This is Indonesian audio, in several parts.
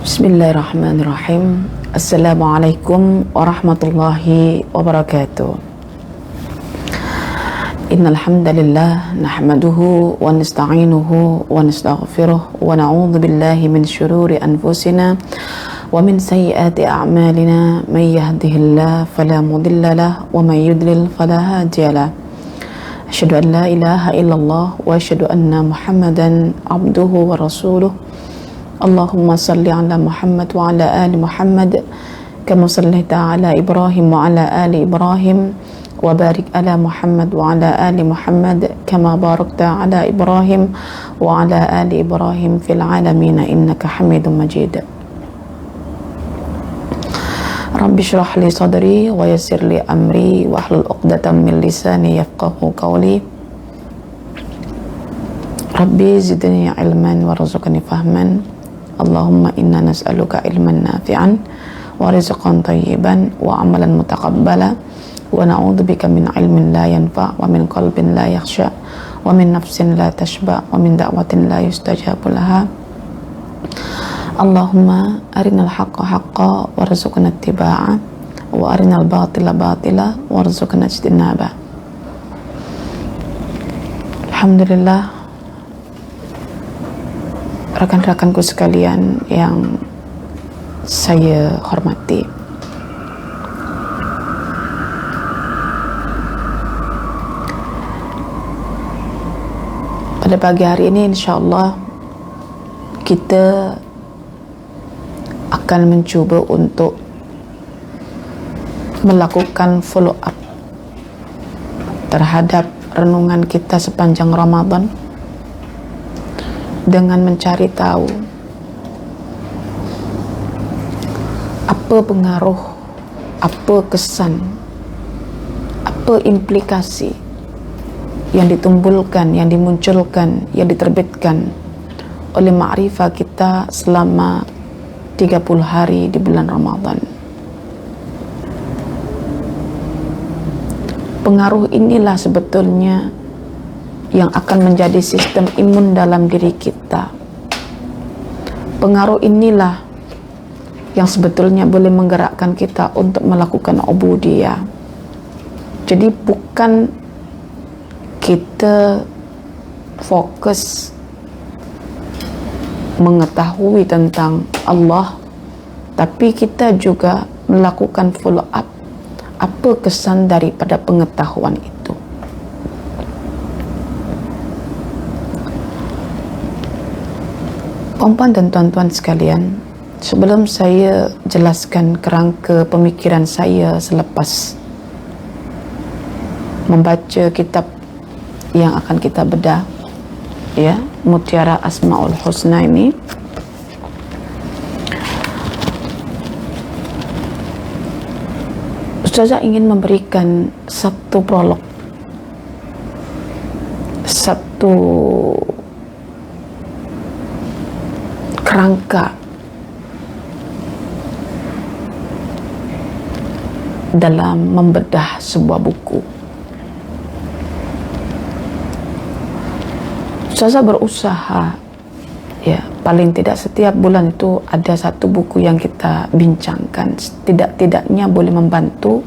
Bismillahirrahmanirrahim. Assalamualaikum warahmatullahi wabarakatuh. Innal hamdalillah nahmaduhu wa nasta'inuhu wa nastaghfiruh wa na'udzu billahi min shururi anfusina wa min sayyiati a'malina. May yahdihillahu fala mudilla lahu wa may yudlil fala hadiya lahu. Asyhadu an la ilaha illallah wa asyhadu anna Muhammadan abduhu wa rasuluh. Allahumma salli ala Muhammad wa ala ali Muhammad kama sallaita ala Ibrahim wa ala ali Ibrahim wa barik ala Muhammad wa ala ali Muhammad kama barakta ala Ibrahim wa ala ali Ibrahim fil alamin innaka Hamidum Majid. Rabbi shrah li sadri wa yassir li amri wa hlul 'uqdatam min lisani yafqahu qawli. Rabbi zidni ilman warzuqni fahman. Allahumma inna nas'aluka ilman nafi'an wa rizqan tayyiban wa amalan mutaqabbala wa na'udzubika min ilmin la yanfa' wa min qalbin la yakhsha wa min nafsin la tashba wa min da'watin la yustajabu laha. Allahumma arinal haqqa haqqa warzuqna ittiba'a wa arinal batila batila warzuqna ijtinaba. Alhamdulillah, rekan-rekanku sekalian yang saya hormati, pada pagi hari ini insyaallah kita akan mencuba untuk melakukan follow up terhadap renungan kita sepanjang Ramadan dengan mencari tahu apa pengaruh, apa kesan, apa implikasi yang ditimbulkan, yang dimunculkan, yang diterbitkan oleh ma'rifah kita selama 30 hari di bulan Ramadan. Pengaruh inilah sebetulnya yang akan menjadi sistem imun dalam diri kita. Pengaruh inilah yang sebetulnya boleh menggerakkan kita untuk melakukan ubudiyah. Jadi bukan kita fokus mengetahui tentang Allah, tapi kita juga melakukan follow up apa kesan daripada pengetahuan itu. Puan-puan dan tuan-tuan sekalian, sebelum saya jelaskan kerangka pemikiran saya selepas membaca kitab yang akan kita bedah, ya, Mutiara Asmaul Husna ini, Ustazah ingin memberikan satu prolog, satu kerangka dalam membedah sebuah buku. Ustazah berusaha, ya, paling tidak setiap bulan itu ada satu buku yang kita bincangkan. Tidak-tidaknya boleh membantu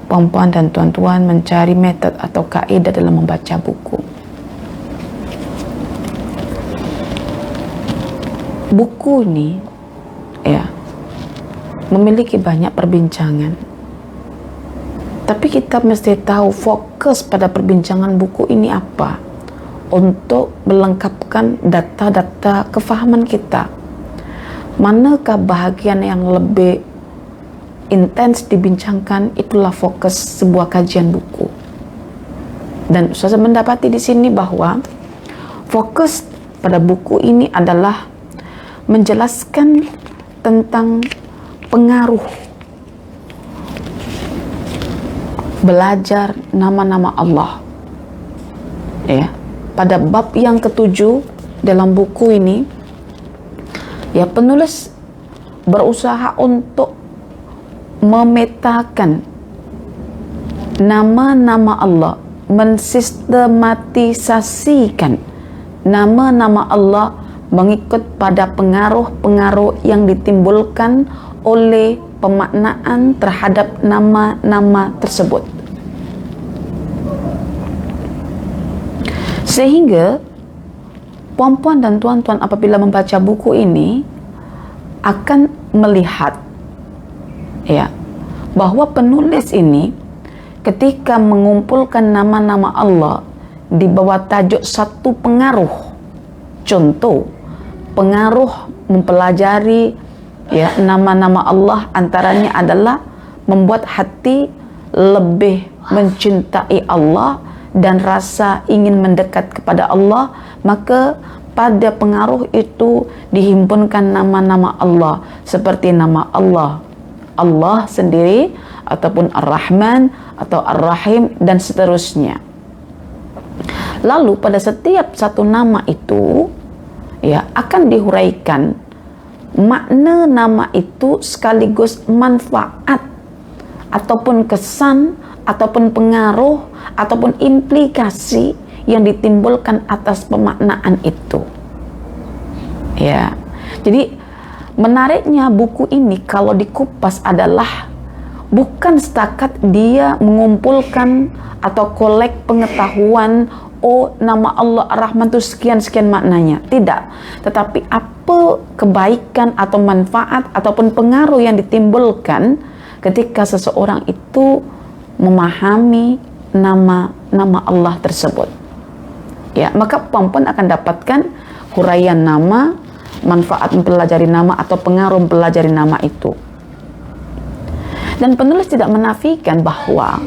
puan-puan dan tuan-tuan mencari metode atau kaidah dalam membaca buku. Buku ini, ya, memiliki banyak perbincangan, tapi kita mesti tahu fokus pada perbincangan buku ini apa, untuk melengkapkan data-data kefahaman kita. Manakah bahagian yang lebih intens dibincangkan, itulah fokus sebuah kajian buku. Dan saya mendapati di sini bahwa fokus pada buku ini adalah menjelaskan tentang pengaruh belajar nama-nama Allah, ya. Pada bab yang ke-7 dalam buku ini, ya, penulis berusaha untuk memetakan nama-nama Allah, mensistematisasikan nama-nama Allah mengikut pada pengaruh-pengaruh yang ditimbulkan oleh pemaknaan terhadap nama-nama tersebut. Sehingga puan-puan dan tuan-tuan apabila membaca buku ini akan melihat ya bahwa penulis ini ketika mengumpulkan nama-nama Allah di bawah tajuk satu pengaruh, contoh pengaruh mempelajari ya nama-nama Allah, antaranya adalah membuat hati lebih mencintai Allah dan rasa ingin mendekat kepada Allah, maka pada pengaruh itu dihimpunkan nama-nama Allah seperti nama Allah sendiri ataupun Ar-Rahman atau Ar-Rahim dan seterusnya. Lalu pada setiap satu nama itu ya akan dihuraikan makna nama itu sekaligus manfaat ataupun kesan ataupun pengaruh ataupun implikasi yang ditimbulkan atas pemaknaan itu. Ya. Jadi menariknya buku ini kalau dikupas adalah bukan setakat dia mengumpulkan atau kolek pengetahuan, oh nama Allah Ar-Rahman itu sekian-sekian maknanya. Tidak. Tetapi apa kebaikan atau manfaat ataupun pengaruh yang ditimbulkan ketika seseorang itu memahami nama Allah tersebut. Ya, maka puan-puan akan dapatkan huraian nama, manfaat mempelajari nama atau pengaruh mempelajari nama itu. Dan penulis tidak menafikan bahwa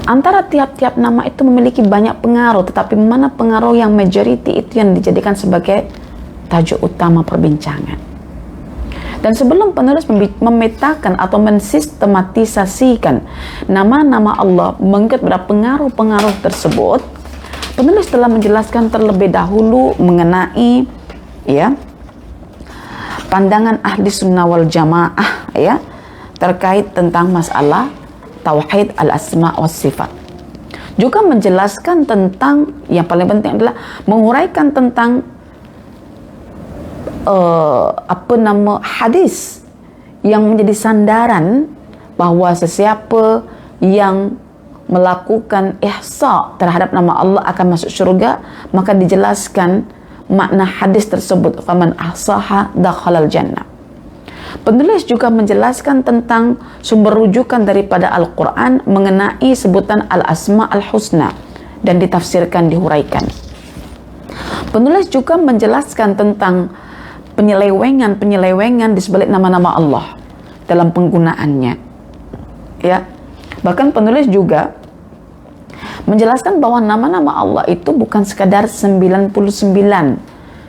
antara tiap-tiap nama itu memiliki banyak pengaruh, tetapi mana pengaruh yang majority itu yang dijadikan sebagai tajuk utama perbincangan. Dan sebelum penulis memetakan atau mensistematisasikan nama-nama Allah mengikut pada pengaruh-pengaruh tersebut, penulis telah menjelaskan terlebih dahulu mengenai ya pandangan ahli sunnah wal jamaah ya terkait tentang masalah tauhid al-asma wa sifat. Juga menjelaskan tentang yang paling penting adalah menguraikan tentang hadis yang menjadi sandaran bahwa sesiapa yang melakukan ihsa terhadap nama Allah akan masuk syurga, maka dijelaskan makna hadis tersebut, faman ahsaha dakhalal jannah. Penulis juga menjelaskan tentang sumber rujukan daripada Al-Quran mengenai sebutan Al-Asma Al-Husna dan ditafsirkan, dihuraikan. Penulis juga menjelaskan tentang penyelewengan di sebalik nama-nama Allah dalam penggunaannya. Ya. Bahkan penulis juga menjelaskan bahwa nama-nama Allah itu bukan sekadar 99.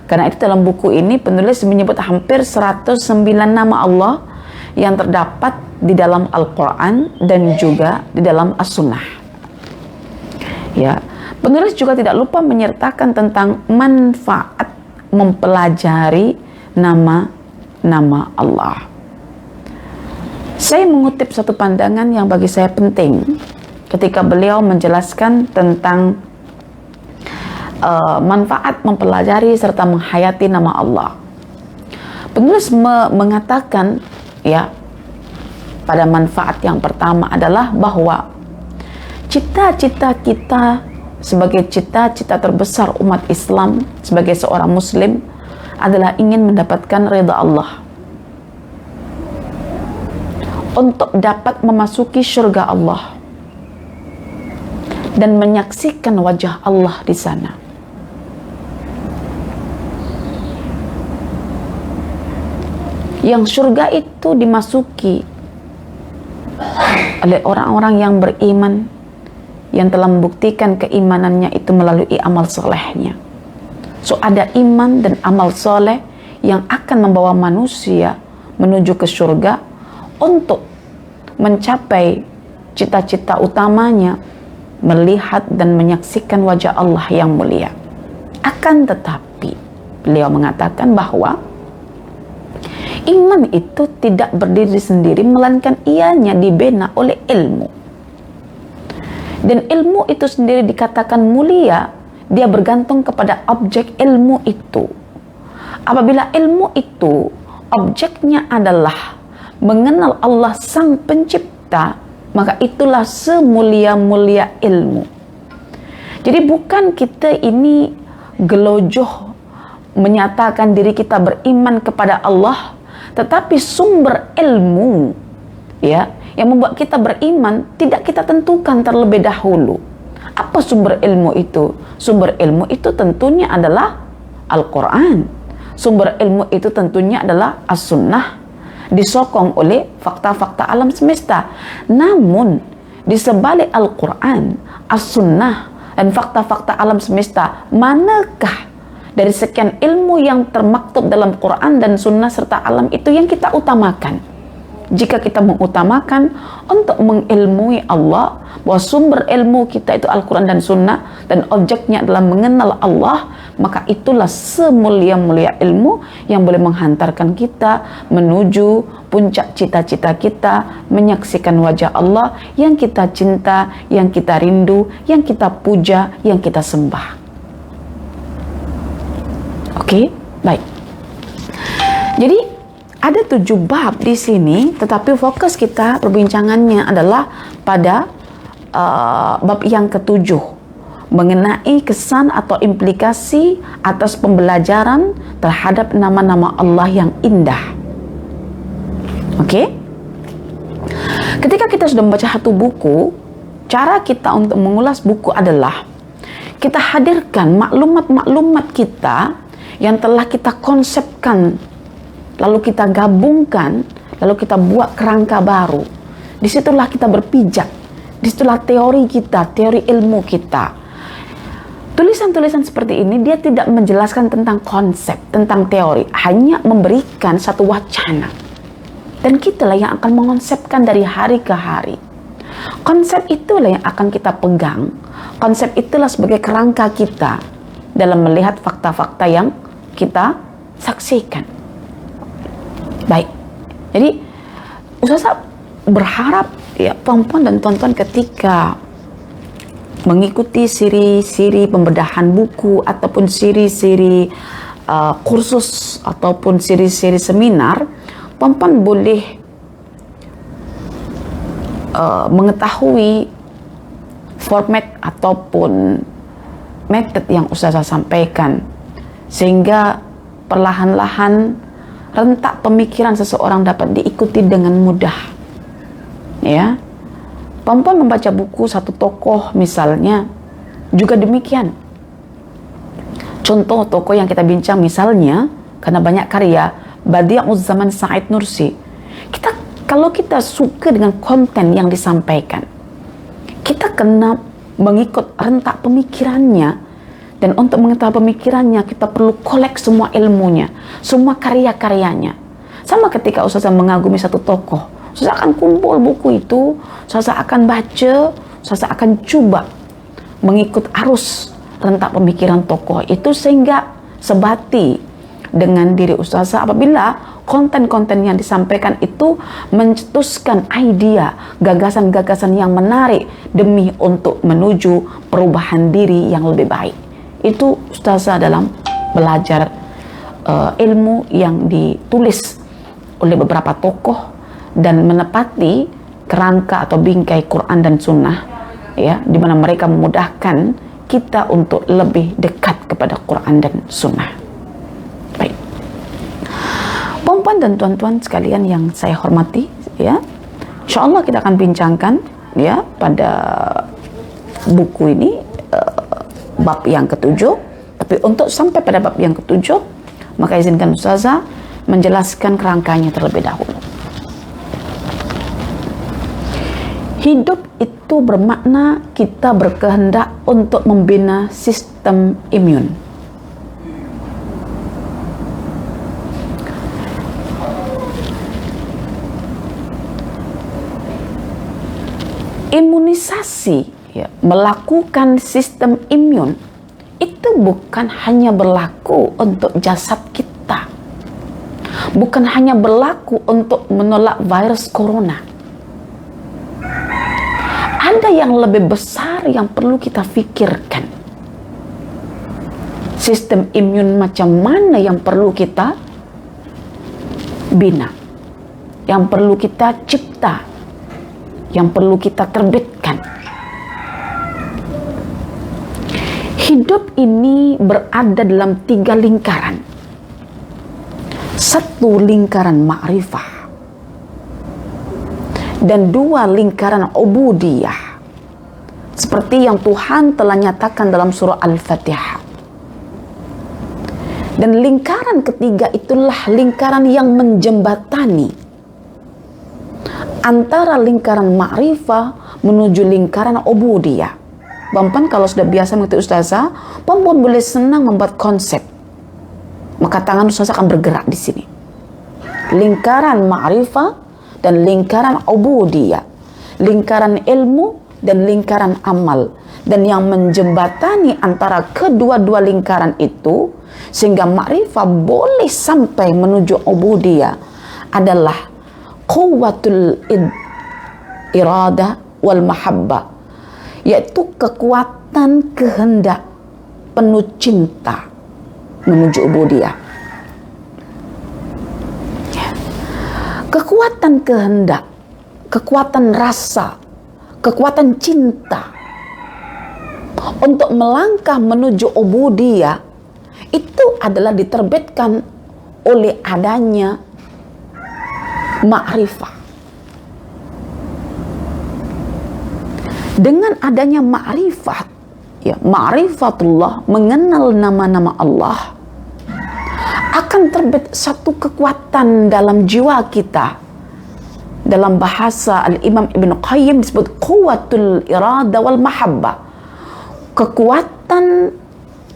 Karena itu dalam buku ini penulis menyebut hampir 109 nama Allah yang terdapat di dalam Al-Quran dan juga di dalam As-Sunnah. Ya. Penulis juga tidak lupa menyertakan tentang manfaat mempelajari nama-nama Allah. Saya mengutip satu pandangan yang bagi saya penting ketika beliau menjelaskan tentang manfaat mempelajari serta menghayati nama Allah. Penulis mengatakan ya pada manfaat yang pertama adalah bahwa cita-cita kita sebagai cita-cita terbesar umat Islam sebagai seorang muslim adalah ingin mendapatkan ridha Allah, untuk dapat memasuki surga Allah dan menyaksikan wajah Allah di sana. Yang surga itu dimasuki oleh orang-orang yang beriman, yang telah membuktikan keimanannya itu melalui amal solehnya. So ada iman dan amal soleh yang akan membawa manusia menuju ke surga untuk mencapai cita-cita utamanya, melihat dan menyaksikan wajah Allah yang mulia. Akan tetapi beliau mengatakan bahwa iman itu tidak berdiri sendiri, melainkan ianya dibina oleh ilmu. Dan ilmu itu sendiri dikatakan mulia dia bergantung kepada objek ilmu itu. Apabila ilmu itu objeknya adalah mengenal Allah Sang Pencipta, maka itulah semulia-mulia ilmu. Jadi bukan kita ini gelojoh menyatakan diri kita beriman kepada Allah, tetapi sumber ilmu ya yang membuat kita beriman tidak kita tentukan terlebih dahulu. Apa sumber ilmu itu? Sumber ilmu itu tentunya adalah Al-Quran. Sumber ilmu itu tentunya adalah As-Sunnah, disokong oleh fakta-fakta alam semesta. Namun di sebalik Al-Quran, As-Sunnah, dan fakta-fakta alam semesta, manakah dari sekian ilmu yang termaktub dalam Quran dan Sunnah serta alam itu yang kita utamakan? Jika kita mengutamakan untuk mengilmui Allah, bahwa sumber ilmu kita itu Al-Quran dan Sunnah, dan objeknya adalah mengenal Allah, maka itulah semulia-mulia ilmu yang boleh menghantarkan kita menuju puncak cita-cita kita, menyaksikan wajah Allah yang kita cinta, yang kita rindu, yang kita puja, yang kita sembah. Oke, baik. Jadi ada 7 bab di sini, tetapi fokus kita perbincangannya adalah pada bab yang ke-7, mengenai kesan atau implikasi atas pembelajaran terhadap nama-nama Allah yang indah. Oke? Ketika kita sudah membaca satu buku, cara kita untuk mengulas buku adalah kita hadirkan maklumat-maklumat kita yang telah kita konsepkan, lalu kita gabungkan, lalu kita buat kerangka baru. Disitulah kita berpijak, disitulah teori kita, teori ilmu kita. Tulisan-tulisan seperti ini dia tidak menjelaskan tentang konsep, tentang teori, hanya memberikan satu wacana. Dan kitalah yang akan mengonsepkan dari hari ke hari. Konsep itulah yang akan kita pegang. Konsep itulah sebagai kerangka kita dalam melihat fakta-fakta yang kita saksikan. Baik, jadi Ustazah berharap ya tuan-tuan dan tuan-tuan ketika mengikuti siri-siri pembedahan buku ataupun siri-siri kursus ataupun siri-siri seminar, tuan-tuan boleh mengetahui format ataupun metode yang Ustazah sampaikan, sehingga perlahan-lahan rentak pemikiran seseorang dapat diikuti dengan mudah. Ya, tuan-tuan membaca buku satu tokoh misalnya, juga demikian. Contoh tokoh yang kita bincang misalnya, karena banyak karya, Badi'uz Zaman Sa'id Nursi. Kalau kita suka dengan konten yang disampaikan, kita kena mengikut rentak pemikirannya. Dan untuk mengetahui pemikirannya, kita perlu kolek semua ilmunya, semua karya-karyanya. Sama ketika Ustazah mengagumi satu tokoh, Ustazah akan kumpul buku itu, Ustazah akan baca, Ustazah akan coba mengikut arus rentak pemikiran tokoh itu, sehingga sebati dengan diri Ustazah apabila konten-konten yang disampaikan itu mencetuskan ide, gagasan-gagasan yang menarik demi untuk menuju perubahan diri yang lebih baik. Itu Ustazah dalam belajar ilmu yang ditulis oleh beberapa tokoh dan menepati kerangka atau bingkai Quran dan Sunnah, ya, di mana mereka memudahkan kita untuk lebih dekat kepada Quran dan Sunnah. Baik, puan-puan dan tuan-tuan sekalian yang saya hormati, ya, insyaallah kita akan bincangkan ya pada buku ini bab yang ke-7. Tapi untuk sampai pada bab yang ke-7, maka izinkan Ustazah menjelaskan kerangkanya terlebih dahulu. Hidup itu bermakna kita berkehendak untuk membina sistem imun. Imunisasi, ya, melakukan sistem imun itu bukan hanya berlaku untuk jasad kita, bukan hanya berlaku untuk menolak virus corona. Ada yang lebih besar yang perlu kita pikirkan. Sistem imun macam mana yang perlu kita bina, yang perlu kita cipta, yang perlu kita terbitkan. Hidup ini berada dalam 3 lingkaran. 1 lingkaran ma'rifah dan 2 lingkaran ubudiyah, seperti yang Tuhan telah nyatakan dalam surah Al-Fatihah. Dan lingkaran ketiga itulah lingkaran yang menjembatani antara lingkaran ma'rifah menuju lingkaran ubudiyah. Bampan kalau sudah biasa mengikuti ustazah, Bampan boleh senang membuat konsep. Maka tangan ustazah akan bergerak di sini. Lingkaran ma'rifah dan lingkaran ubudiyah. Lingkaran ilmu dan lingkaran amal. Dan yang menjembatani antara kedua-dua lingkaran itu, sehingga ma'rifah boleh sampai menuju ubudiyah, adalah quwwatul iradah wal mahabbah, yaitu kekuatan kehendak penuh cinta menuju ubudiyah. Kekuatan kehendak, kekuatan rasa, kekuatan cinta untuk melangkah menuju ubudiyah itu adalah diterbitkan oleh adanya ma'rifah. Dengan adanya ma'rifat, ya, ma'rifatullah, mengenal nama-nama Allah, akan terbit satu kekuatan dalam jiwa kita. Dalam bahasa Al-Imam Ibn Qayyim disebut quwwatul irada wal mahabbah, kekuatan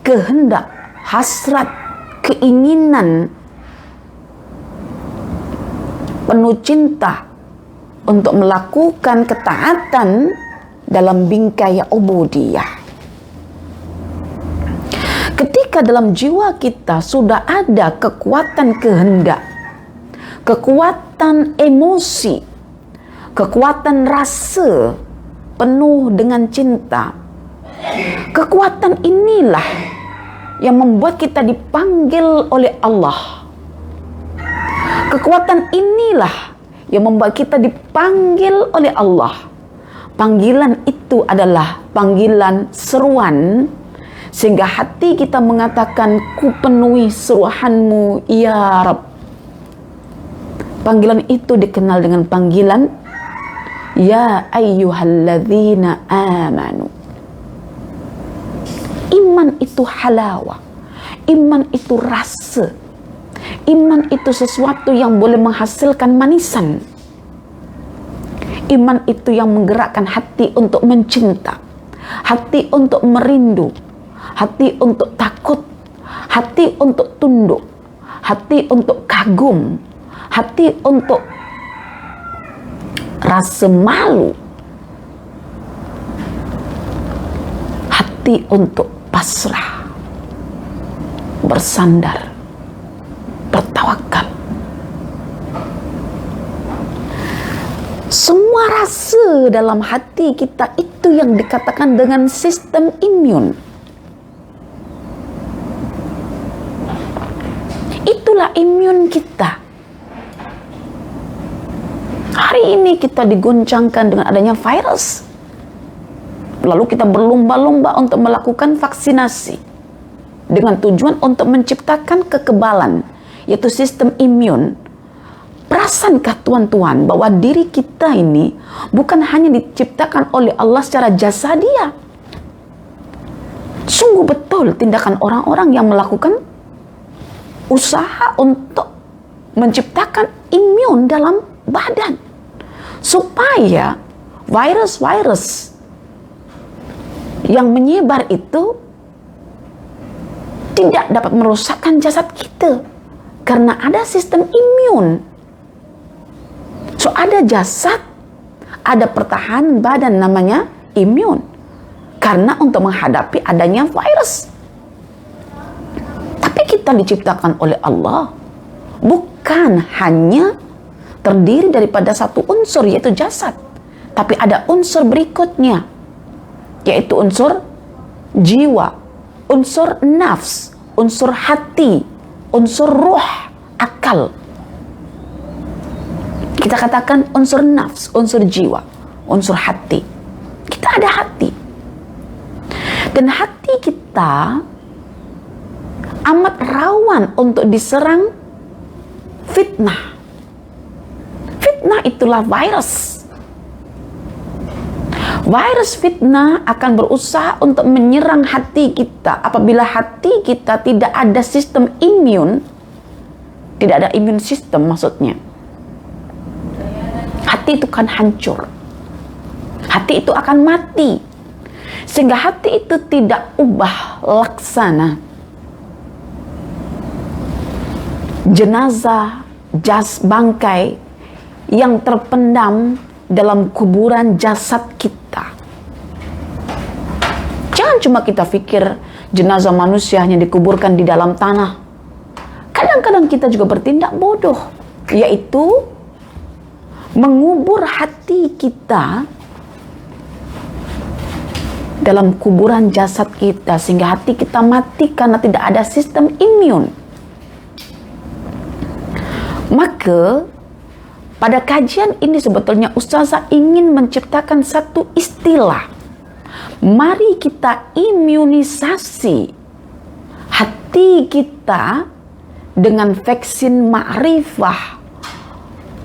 kehendak, hasrat, keinginan penuh cinta untuk melakukan ketaatan dalam bingkai ubudiyah. Ketika dalam jiwa kita sudah ada kekuatan kehendak, kekuatan emosi, kekuatan rasa penuh dengan cinta, kekuatan inilah yang membuat kita dipanggil oleh Allah. Kekuatan inilah yang membuat kita dipanggil oleh Allah. Panggilan itu adalah panggilan seruan, sehingga hati kita mengatakan, ku penuhi seruanmu ya Rabb. Panggilan itu dikenal dengan panggilan ya ayyuhalladzina amanu. Iman itu halawah, iman itu rasa, iman itu sesuatu yang boleh menghasilkan manisan. Iman itu yang menggerakkan hati untuk mencinta, hati untuk merindu, hati untuk takut, hati untuk tunduk, hati untuk kagum, hati untuk rasa malu, hati untuk pasrah, bersandar, bertawakal. Semua rasa dalam hati kita itu yang dikatakan dengan sistem imun. Itulah imun kita. Hari ini kita diguncangkan dengan adanya virus. Lalu kita berlomba-lomba untuk melakukan vaksinasi dengan tujuan untuk menciptakan kekebalan, yaitu sistem imun. Perasankah tuan-tuan bahwa diri kita ini bukan hanya diciptakan oleh Allah secara jasadiah? Sungguh betul tindakan orang-orang yang melakukan usaha untuk menciptakan imun dalam badan, supaya virus-virus yang menyebar itu tidak dapat merusakkan jasad kita, karena ada sistem imun. So ada jasad, ada pertahanan badan namanya imun, karena untuk menghadapi adanya virus. Tapi kita diciptakan oleh Allah bukan hanya terdiri daripada satu unsur, yaitu jasad, tapi ada unsur berikutnya, yaitu unsur jiwa, unsur nafs, unsur hati, unsur ruh, akal. Kita katakan unsur nafs, unsur jiwa, unsur hati. Kita ada hati. Dan hati kita amat rawan untuk diserang fitnah. Fitnah itulah virus. Virus fitnah akan berusaha untuk menyerang hati kita apabila hati kita tidak ada sistem imun, tidak ada imun sistem maksudnya. Hati itu akan hancur. Hati itu akan mati. Sehingga hati itu tidak ubah laksana. Jenazah, bangkai yang terpendam dalam kuburan jasad kita. Jangan cuma kita pikir jenazah manusia hanya dikuburkan di dalam tanah. Kadang-kadang kita juga bertindak bodoh, yaitu mengubur hati kita dalam kuburan jasad kita, sehingga hati kita mati karena tidak ada sistem imun. Maka pada kajian ini sebetulnya Ustazah ingin menciptakan satu istilah. Mari kita imunisasi hati kita dengan vaksin ma'rifah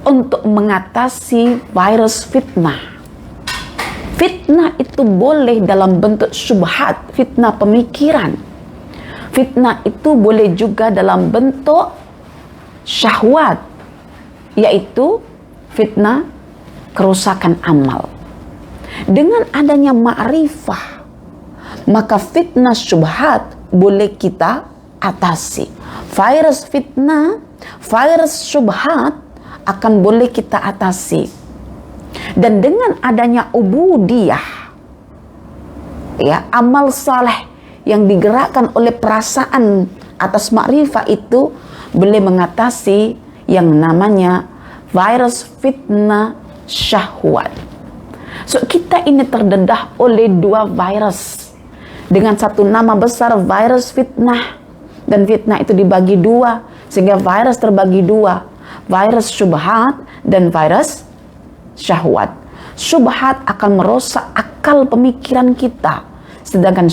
untuk mengatasi virus fitnah. Fitnah itu boleh dalam bentuk syubhat, fitnah pemikiran. Fitnah itu boleh juga dalam bentuk syahwat, yaitu fitnah kerusakan amal. Dengan adanya ma'rifah, maka fitnah syubhat boleh kita atasi. Virus fitnah, virus syubhat akan boleh kita atasi. Dan dengan adanya ubudiyah, ya, amal saleh yang digerakkan oleh perasaan atas ma'rifah itu boleh mengatasi yang namanya virus fitnah syahwat. So kita ini terdedah oleh dua virus dengan satu nama besar, virus fitnah. Dan fitnah itu dibagi dua, sehingga virus terbagi dua, virus syubhat dan virus syahwat. Syubhat akan merusak akal pemikiran kita, sedangkan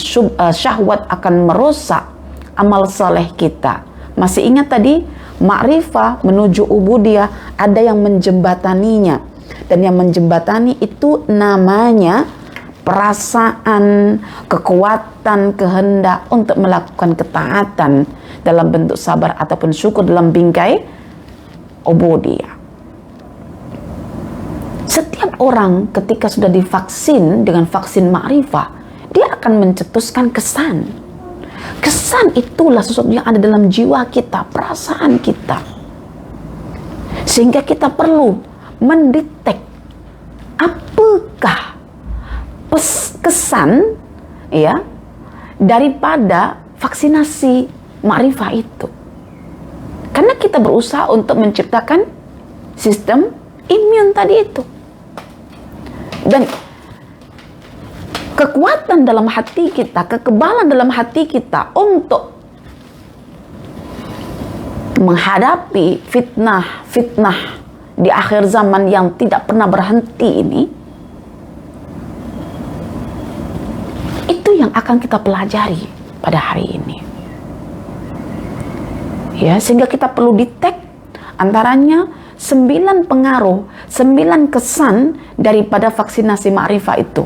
syahwat akan merusak amal saleh kita. Masih ingat tadi, ma'rifah menuju ubudiyah ada yang menjembataninya, dan yang menjembatani itu namanya perasaan, kekuatan, kehendak untuk melakukan ketaatan dalam bentuk sabar ataupun syukur dalam bingkai ubudiyah. Setiap orang ketika sudah divaksin dengan vaksin ma'rifah, dia akan mencetuskan kesan. Kesan itulah sesuatu yang ada dalam jiwa kita, perasaan kita. Sehingga kita perlu mendetek apakah kesan, ya, daripada vaksinasi ma'rifah itu. Karena kita berusaha untuk menciptakan sistem imun tadi itu. Dan kekuatan dalam hati kita, kekebalan dalam hati kita untuk menghadapi fitnah di akhir zaman yang tidak pernah berhenti ini, itu yang akan kita pelajari pada hari ini. Ya, sehingga kita perlu detect antaranya 9 pengaruh, 9 kesan daripada vaksinasi ma'rifah itu.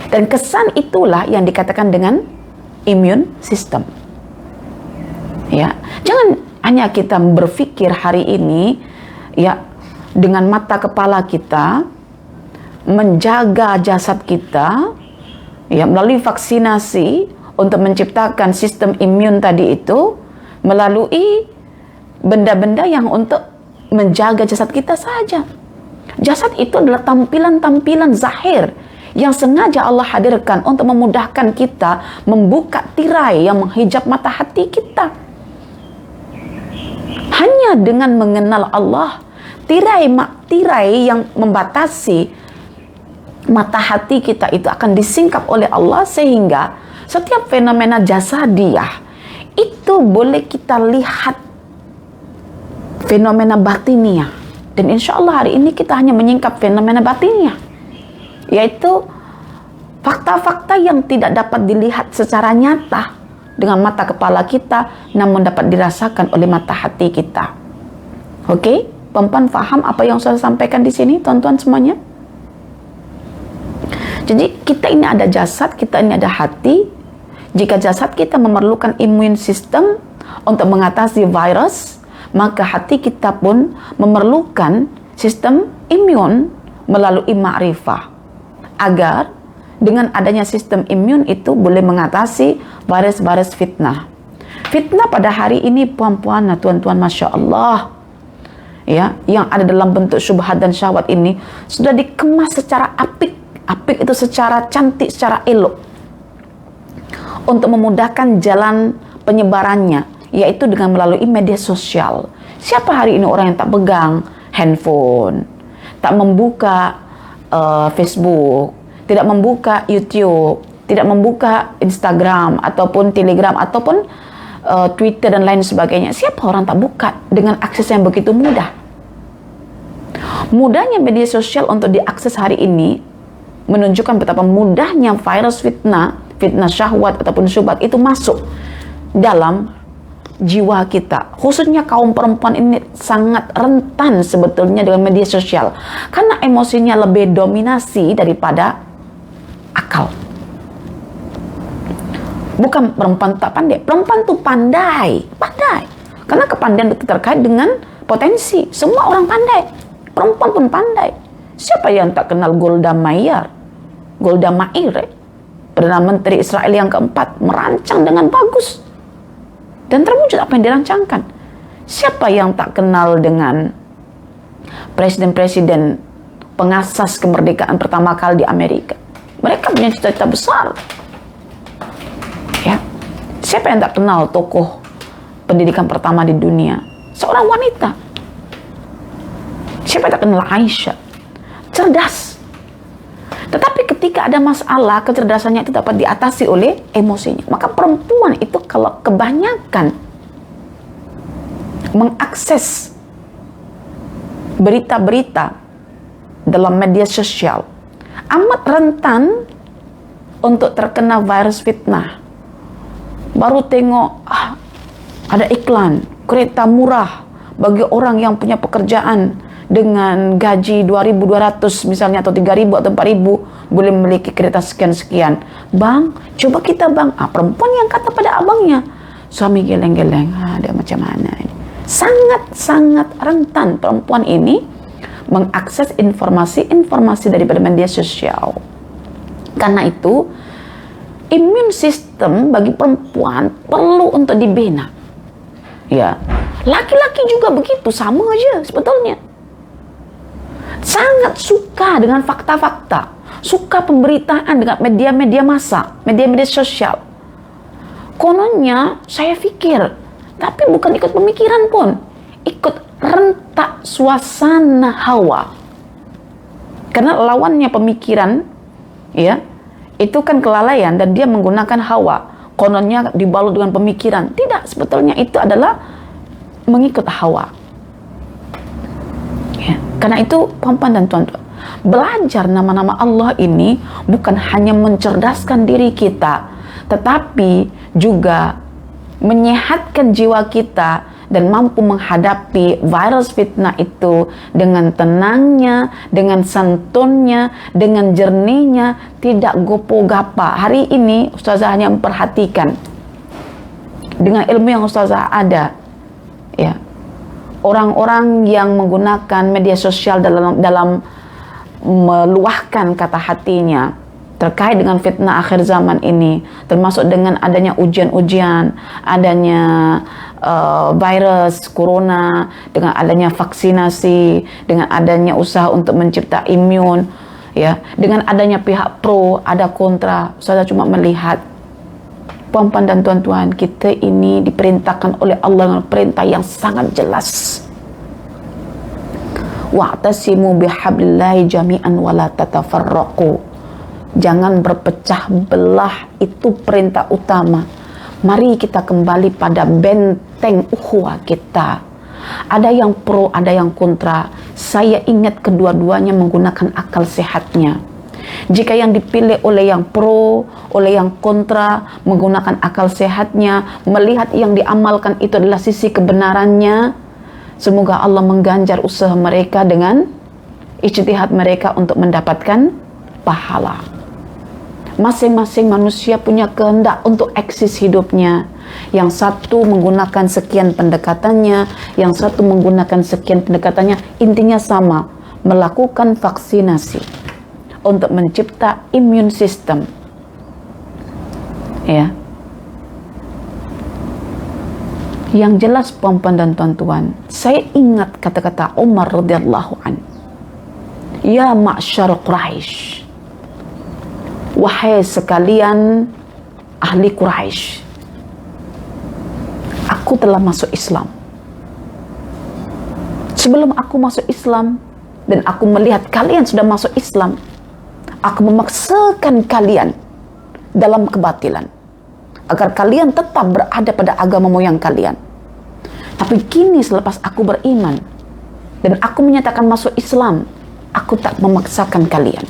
Dan kesan itulah yang dikatakan dengan immune system. Ya, jangan hanya kita berpikir hari ini, ya, dengan mata kepala kita menjaga jasad kita, ya, melalui vaksinasi untuk menciptakan sistem imun tadi itu, melalui benda-benda yang untuk menjaga jasad kita saja. Jasad itu adalah tampilan-tampilan zahir yang sengaja Allah hadirkan untuk memudahkan kita membuka tirai yang menghijab mata hati kita. Hanya dengan mengenal Allah, tirai yang membatasi mata hati kita itu akan disingkap oleh Allah, sehingga setiap fenomena jasadiah itu boleh kita lihat fenomena batiniah. Dan insya Allah hari ini kita hanya menyingkap fenomena batiniah, yaitu fakta-fakta yang tidak dapat dilihat secara nyata dengan mata kepala kita, namun dapat dirasakan oleh mata hati kita. Oke? Perempuan faham apa yang saya sampaikan di sini, tuan-tuan semuanya? Jadi kita ini ada jasad, kita ini ada hati. Jika jasad kita memerlukan imun sistem untuk mengatasi virus, maka hati kita pun memerlukan sistem imun melalui ma'rifah, agar dengan adanya sistem imun itu boleh mengatasi virus-virus fitnah. Fitnah pada hari ini, puan-puan, tuan-tuan, Masya Allah, ya, yang ada dalam bentuk syubhat dan syahwat ini sudah dikemas secara apik. Apik itu secara cantik, secara elok, untuk memudahkan jalan penyebarannya, yaitu dengan melalui media sosial. Siapa hari ini orang yang tak pegang handphone, tak membuka Facebook, tidak membuka YouTube, tidak membuka Instagram ataupun Telegram ataupun Twitter dan lain sebagainya? Siapa orang tak buka dengan akses yang begitu mudah? Mudahnya media sosial untuk diakses hari ini menunjukkan betapa mudahnya virus fitnah syahwat ataupun syubhat itu masuk dalam jiwa kita. Khususnya kaum perempuan ini sangat rentan sebetulnya dengan media sosial, karena emosinya lebih dominasi daripada akal. Bukan perempuan tak pandai, perempuan tuh pandai. Karena kepandaian itu terkait dengan potensi. Semua orang pandai, perempuan pun pandai. Siapa yang tak kenal Golda Meir, Perdana Menteri Israel yang keempat, merancang dengan bagus dan terwujud apa yang dirancangkan. Siapa yang tak kenal dengan presiden-presiden pengasas kemerdekaan pertama kali di Amerika? Mereka punya cita-cita besar. Ya. Siapa yang tak kenal tokoh pendidikan pertama di dunia? Seorang wanita. Siapa yang tak kenal Aisyah? Cerdas. Tetapi ketika ada masalah, kecerdasannya itu dapat diatasi oleh emosinya. Maka perempuan itu kalau kebanyakan mengakses berita-berita dalam media sosial, amat rentan untuk terkena virus fitnah. Baru tengok ada iklan kereta murah bagi orang yang punya pekerjaan dengan gaji 2.200 misalnya, atau 3.000 atau 4.000, boleh memiliki kereta sekian-sekian. Bang, coba kita bang. Perempuan yang kata pada abangnya, suami geleng-geleng, dia macam mana ini? Sangat-sangat rentan perempuan ini mengakses informasi-informasi daripada media sosial. Karena itu, imun sistem bagi perempuan perlu untuk dibina. Ya, laki-laki juga begitu, sama aja sebetulnya. Sangat suka dengan fakta-fakta, suka pemberitaan dengan media-media massa, media-media sosial. Kononnya saya pikir, tapi bukan ikut pemikiran pun, ikut rentak suasana hawa. Karena lawannya pemikiran, ya, itu kan kelalaian, dan dia menggunakan hawa. Kononnya dibalut dengan pemikiran. Tidak, sebetulnya itu adalah mengikut hawa. Karena itu, perempuan dan tuan-tuan, belajar nama-nama Allah ini bukan hanya mencerdaskan diri kita, tetapi juga menyehatkan jiwa kita dan mampu menghadapi virus fitnah itu dengan tenangnya, dengan santunnya, dengan jernihnya, tidak gopo-gapa. Hari ini Ustazah hanya memperhatikan dengan ilmu yang Ustazah ada, ya, orang-orang yang menggunakan media sosial dalam meluahkan kata hatinya terkait dengan fitnah akhir zaman ini, termasuk dengan adanya ujian-ujian, adanya virus corona, dengan adanya vaksinasi, dengan adanya usaha untuk mencipta imun, ya, dengan adanya pihak pro, ada kontra. Saya cuma melihat, puan-puan dan tuan-tuan, kita ini diperintahkan oleh Allah dengan perintah yang sangat jelas. Wa'tasimu bihablillahi jami'an wa la tatafarraqu. Jangan berpecah belah, itu perintah utama. Mari kita kembali pada benteng ukhuwah kita. Ada yang pro, ada yang kontra. Saya ingat kedua-duanya menggunakan akal sehatnya. Jika yang dipilih oleh yang pro, oleh yang kontra, menggunakan akal sehatnya, melihat yang diamalkan itu adalah sisi kebenarannya, semoga Allah mengganjar usaha mereka dengan ijtihad mereka untuk mendapatkan pahala. Masing-masing manusia punya kehendak untuk eksis hidupnya. Yang satu menggunakan sekian pendekatannya, yang satu menggunakan sekian pendekatannya, intinya sama, melakukan vaksinasi untuk mencipta imun sistem. Ya. Yang jelas puan-puan dan tuan-tuan, saya ingat kata-kata Umar radhiyallahu an. Ya ma'syar Quraisy, wahai sekalian ahli Quraisy, aku telah masuk Islam. Sebelum aku masuk Islam dan aku melihat kalian sudah masuk Islam, aku memaksakan kalian dalam kebatilan agar kalian tetap berada pada agama moyang kalian. Tapi kini selepas aku beriman dan aku menyatakan masuk Islam, aku tak memaksakan kalian.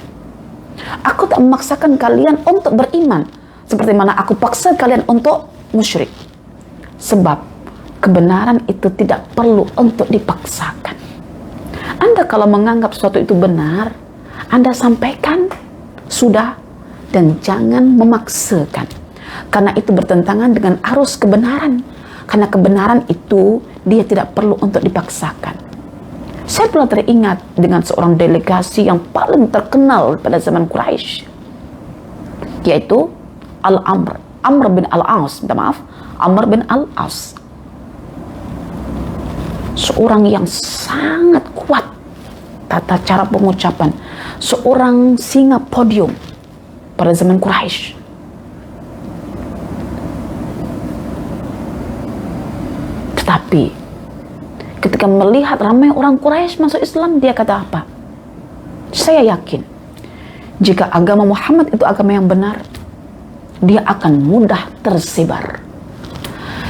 Aku tak memaksakan kalian untuk beriman seperti mana aku paksa kalian untuk musyrik. Sebab kebenaran itu tidak perlu untuk dipaksakan. Anda kalau menganggap sesuatu itu benar, Anda sampaikan sudah, dan jangan memaksakan. Karena itu bertentangan dengan arus kebenaran. Karena kebenaran itu dia tidak perlu untuk dipaksakan. Saya pernah teringat dengan seorang delegasi yang paling terkenal pada zaman Quraisy, yaitu Amr bin Al-As, Amr bin Al-As. Seorang yang sangat kuat tata cara pengucapan, seorang singa podium pada zaman Quraisy. Tetapi ketika melihat ramai orang Quraisy masuk Islam, dia kata apa? Saya yakin jika agama Muhammad itu agama yang benar, dia akan mudah tersebar.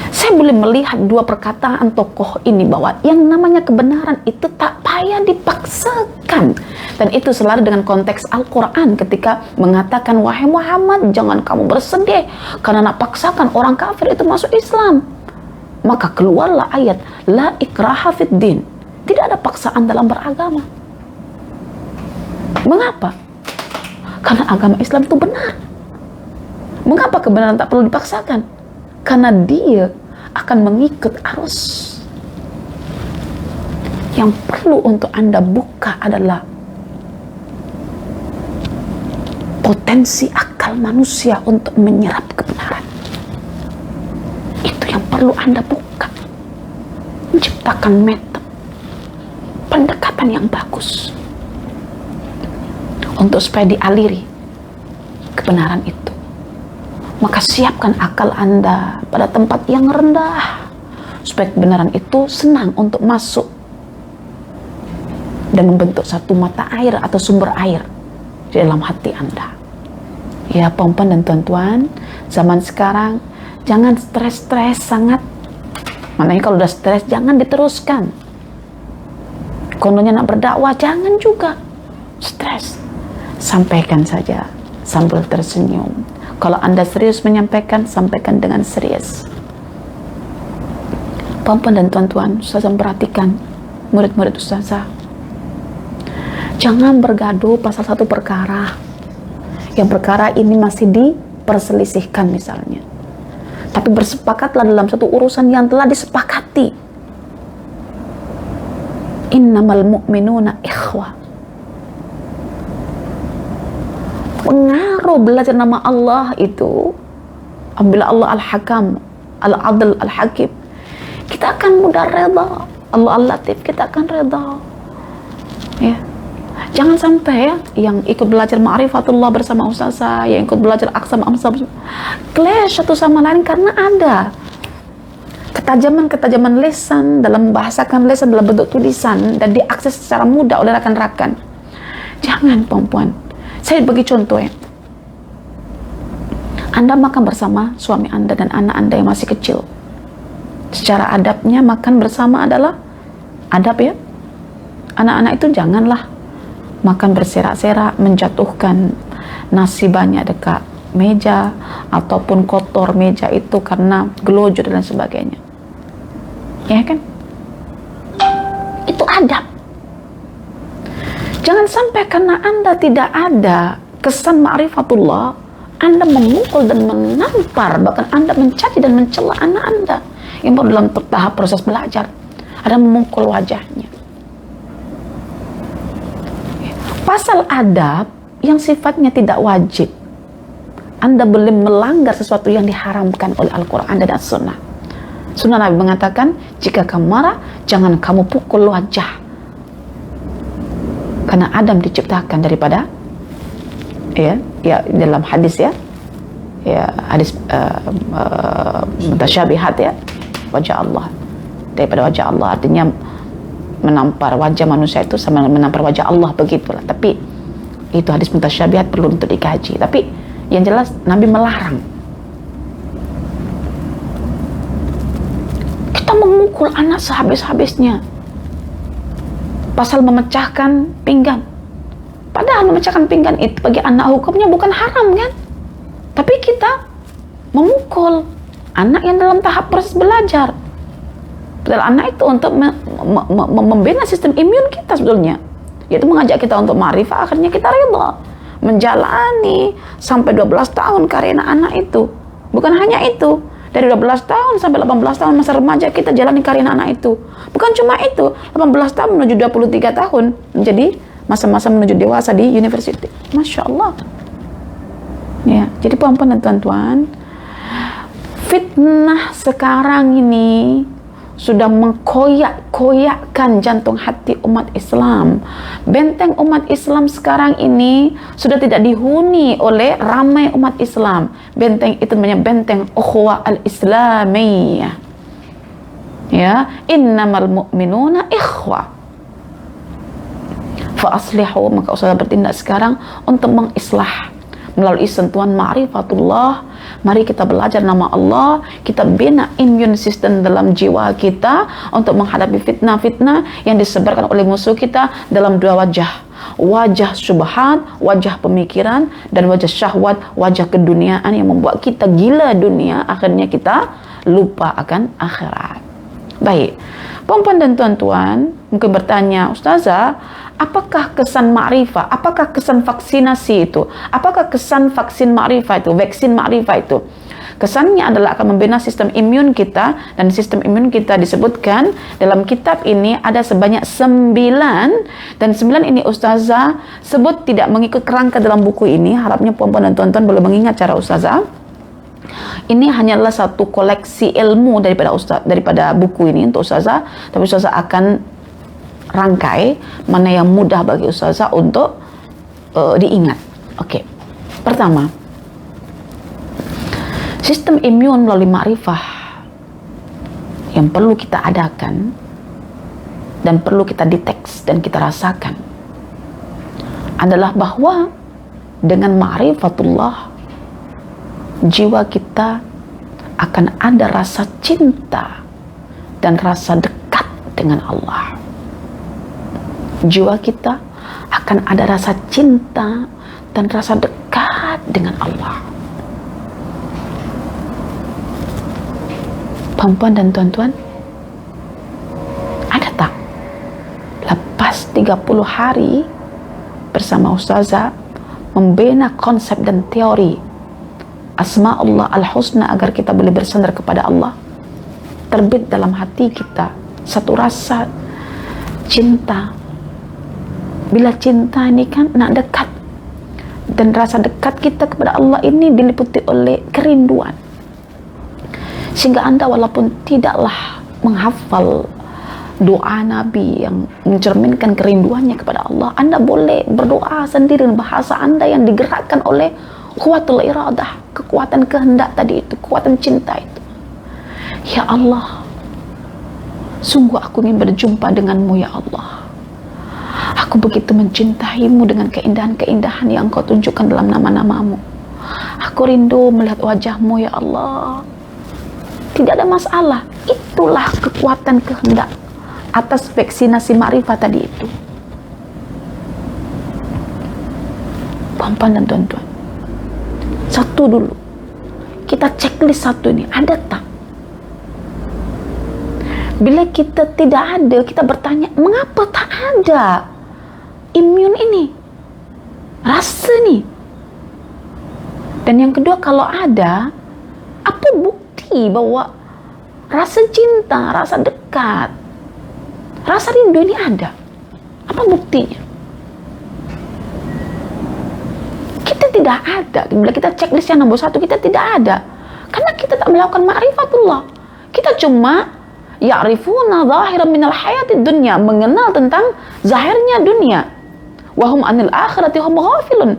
Saya boleh melihat dua perkataan tokoh ini bahwa yang namanya kebenaran itu tak payah dipaksakan. Dan itu selalu dengan konteks Al-Quran ketika mengatakan, wahai Muhammad, jangan kamu bersedih karena nak paksakan orang kafir itu masuk Islam. Maka keluarlah ayat, la ikraha fid din. Tidak ada paksaan dalam beragama. Mengapa? Karena agama Islam itu benar. Mengapa kebenaran tak perlu dipaksakan? Karena dia akan mengikut arus. Yang perlu untuk Anda buka adalah potensi akal manusia untuk menyerap kebenaran. Itu yang perlu Anda buka. Menciptakan metode pendekatan yang bagus untuk supaya dialiri kebenaran itu. Maka siapkan akal Anda pada tempat yang rendah supaya kebenaran itu senang untuk masuk dan membentuk satu mata air atau sumber air di dalam hati Anda. Ya, puan-puan dan tuan-tuan, zaman sekarang jangan stres-stres sangat. Maknanya kalau udah stres jangan diteruskan. Kononnya nak berdakwah jangan juga stres. Sampaikan saja sambil tersenyum. Kalau Anda serius menyampaikan, sampaikan dengan serius. Puan-puan dan tuan-tuan, Ustazah perhatikan murid-murid Ustazah. Jangan bergaduh pasal satu perkara. Yang perkara ini masih diperselisihkan misalnya. Tapi bersepakatlah dalam satu urusan yang telah disepakati. Innamal mu'minuna ikhwah. Pengaruh belajar nama Allah itu, apabila Allah Al-Hakam, Al-Adl, Al-Hakim, kita akan mudah reda. Allah Al-Latif, kita akan reda. Ya. Jangan sampai ya, yang ikut belajar ma'rifatullah bersama Ustazah, yang ikut belajar aksam clash satu sama lain karena ada ketajaman lesan dalam membahasakan lesan dalam bentuk tulisan dan diakses secara mudah oleh rekan-rekan. Jangan, puan-puan. Saya bagi contoh ya. Anda makan bersama suami Anda dan anak Anda yang masih kecil. Secara adabnya makan bersama adalah adab ya. Anak-anak itu janganlah makan berserak-serak, menjatuhkan nasi banyak dekat meja ataupun kotor meja itu karena gelojo dan sebagainya. Ya kan? Itu adab. Jangan sampai karena Anda tidak ada kesan ma'rifatullah, Anda memukul dan menampar, bahkan Anda mencaci dan mencela anak Anda yang baru dalam tahap proses belajar. Anda memukul wajahnya. Pasal adab yang sifatnya tidak wajib, Anda boleh melanggar sesuatu yang diharamkan oleh Al-Quran dan As-Sunnah. Sunnah Nabi mengatakan, jika kamu marah, jangan kamu pukul wajah. Karena Adam diciptakan daripada ya dalam hadis hadis mutasyabihat ya, wajah Allah, daripada wajah Allah, artinya menampar wajah manusia itu sama menampar wajah Allah, begitulah. Tapi itu hadis mutasyabihat, perlu untuk dikaji. Tapi yang jelas Nabi melarang kita memukul anak sehabis-habisnya. Pasal memecahkan pinggan, padahal memecahkan pinggan itu bagi anak hukumnya bukan haram kan, tapi kita memukul anak yang dalam tahap proses belajar. Padahal anak itu untuk membina sistem imun kita sebetulnya, yaitu mengajak kita untuk ma'rifah. Akhirnya kita rela menjalani sampai 12 tahun karena anak itu. Bukan hanya itu, dari 12 tahun sampai 18 tahun masa remaja kita jalani karena anak itu. Bukan cuma itu, 18 tahun menuju 23 tahun menjadi masa-masa menuju dewasa di university. Masya Allah. Ya, jadi puan-puan dan tuan-tuan, fitnah sekarang ini sudah mengkoyak-koyakkan jantung hati umat Islam. Benteng umat Islam sekarang ini sudah tidak dihuni oleh ramai umat Islam. Benteng itu namanya benteng ukhuwah al-islamiyah. Ya, innamal mu'minuna ikhwah. Fa aslihu, maka Ustazah bertindak sekarang untuk mengislah melalui sentuhan ma'rifatullah. Mari kita belajar nama Allah, kita bina immune system dalam jiwa kita untuk menghadapi fitnah-fitnah yang disebarkan oleh musuh kita dalam dua wajah. Wajah syubhat, wajah pemikiran, dan wajah syahwat, wajah keduniaan yang membuat kita gila dunia, akhirnya kita lupa akan akhirat. Baik, puan-puan dan tuan-tuan mungkin bertanya, Ustazah, apakah kesan ma'rifah? Apakah kesan vaksinasi itu? Apakah kesan vaksin ma'rifah itu? Vaksin ma'rifah itu? Kesannya adalah akan membina sistem imun kita, dan sistem imun kita disebutkan dalam kitab ini ada sebanyak 9, dan 9 ini Ustazah sebut tidak mengikut kerangka dalam buku ini. Harapnya puan-puan dan tuan-tuan boleh mengingat cara Ustazah. Ini hanyalah satu koleksi ilmu daripada buku ini untuk Ustazah, tapi Ustazah akan rangkai mana yang mudah bagi Ustazah untuk diingat. Oke. Pertama, sistem imun melalui ma'rifah yang perlu kita adakan dan perlu kita deteksi dan kita rasakan adalah bahwa dengan ma'rifatullah jiwa kita akan ada rasa cinta dan rasa dekat dengan Allah. Jiwa kita akan ada rasa cinta dan rasa dekat dengan Allah. Puan-puan dan tuan-tuan, ada tak lepas 30 hari bersama Ustazah membina konsep dan teori Asma Allah Al-Husna agar kita boleh bersandar kepada Allah, terbit dalam hati kita satu rasa cinta. Bila cinta ini kan nak dekat, dan rasa dekat kita kepada Allah ini diliputi oleh kerinduan, sehingga Anda walaupun tidaklah menghafal doa Nabi yang mencerminkan kerinduannya kepada Allah, Anda boleh berdoa sendiri dengan bahasa Anda yang digerakkan oleh kuatul iradah, kekuatan kehendak tadi itu, kekuatan cinta itu. Ya Allah, sungguh aku ingin berjumpa denganmu ya Allah. Aku begitu mencintaimu dengan keindahan-keindahan yang Engkau tunjukkan dalam nama-namamu. Aku Aku rindu melihat wajahmu ya Allah. Tidak ada masalah. Itulah kekuatan kehendak atas vaksinasi ma'rifat tadi itu. Puan-puan dan tuan-tuan, satu dulu, kita checklist satu ini, ada tak? Bila kita tidak ada, kita bertanya, mengapa tak ada imun ini, rasa ni? Dan yang kedua, kalau ada, apa bukti bahwa rasa cinta, rasa dekat, rasa rindu ini ada? Apa buktinya? Kita tidak ada. Bila kita checklist yang nomor satu, kita tidak ada. Karena kita tak melakukan ma'rifatullah. Kita cuma ya'rifuna zahiran minal hayati dunya, mengenal tentang zahirnya dunia. Wahum anil akhirati hum ghafilun.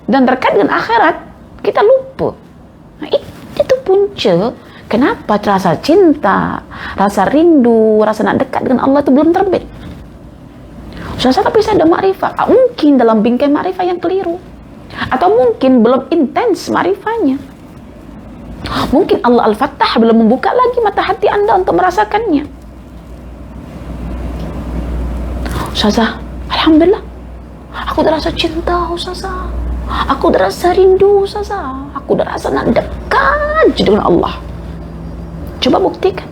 Dan terkait dengan akhirat, kita lupa. Nah, itu punca kenapa rasa cinta, rasa rindu, rasa nak dekat dengan Allah itu belum terbit. Saya tapi saya ada makrifat. Mungkin dalam bingkai makrifat yang keliru. Atau mungkin belum intens makrifahnya. Mungkin Allah Al-Fattah belum membuka lagi mata hati Anda untuk merasakannya. Ustazah, alhamdulillah, aku dah rasa cinta Ustazah. Aku dah rasa rindu Ustazah. Aku dah rasa nak dekat dengan Allah. Coba buktikan.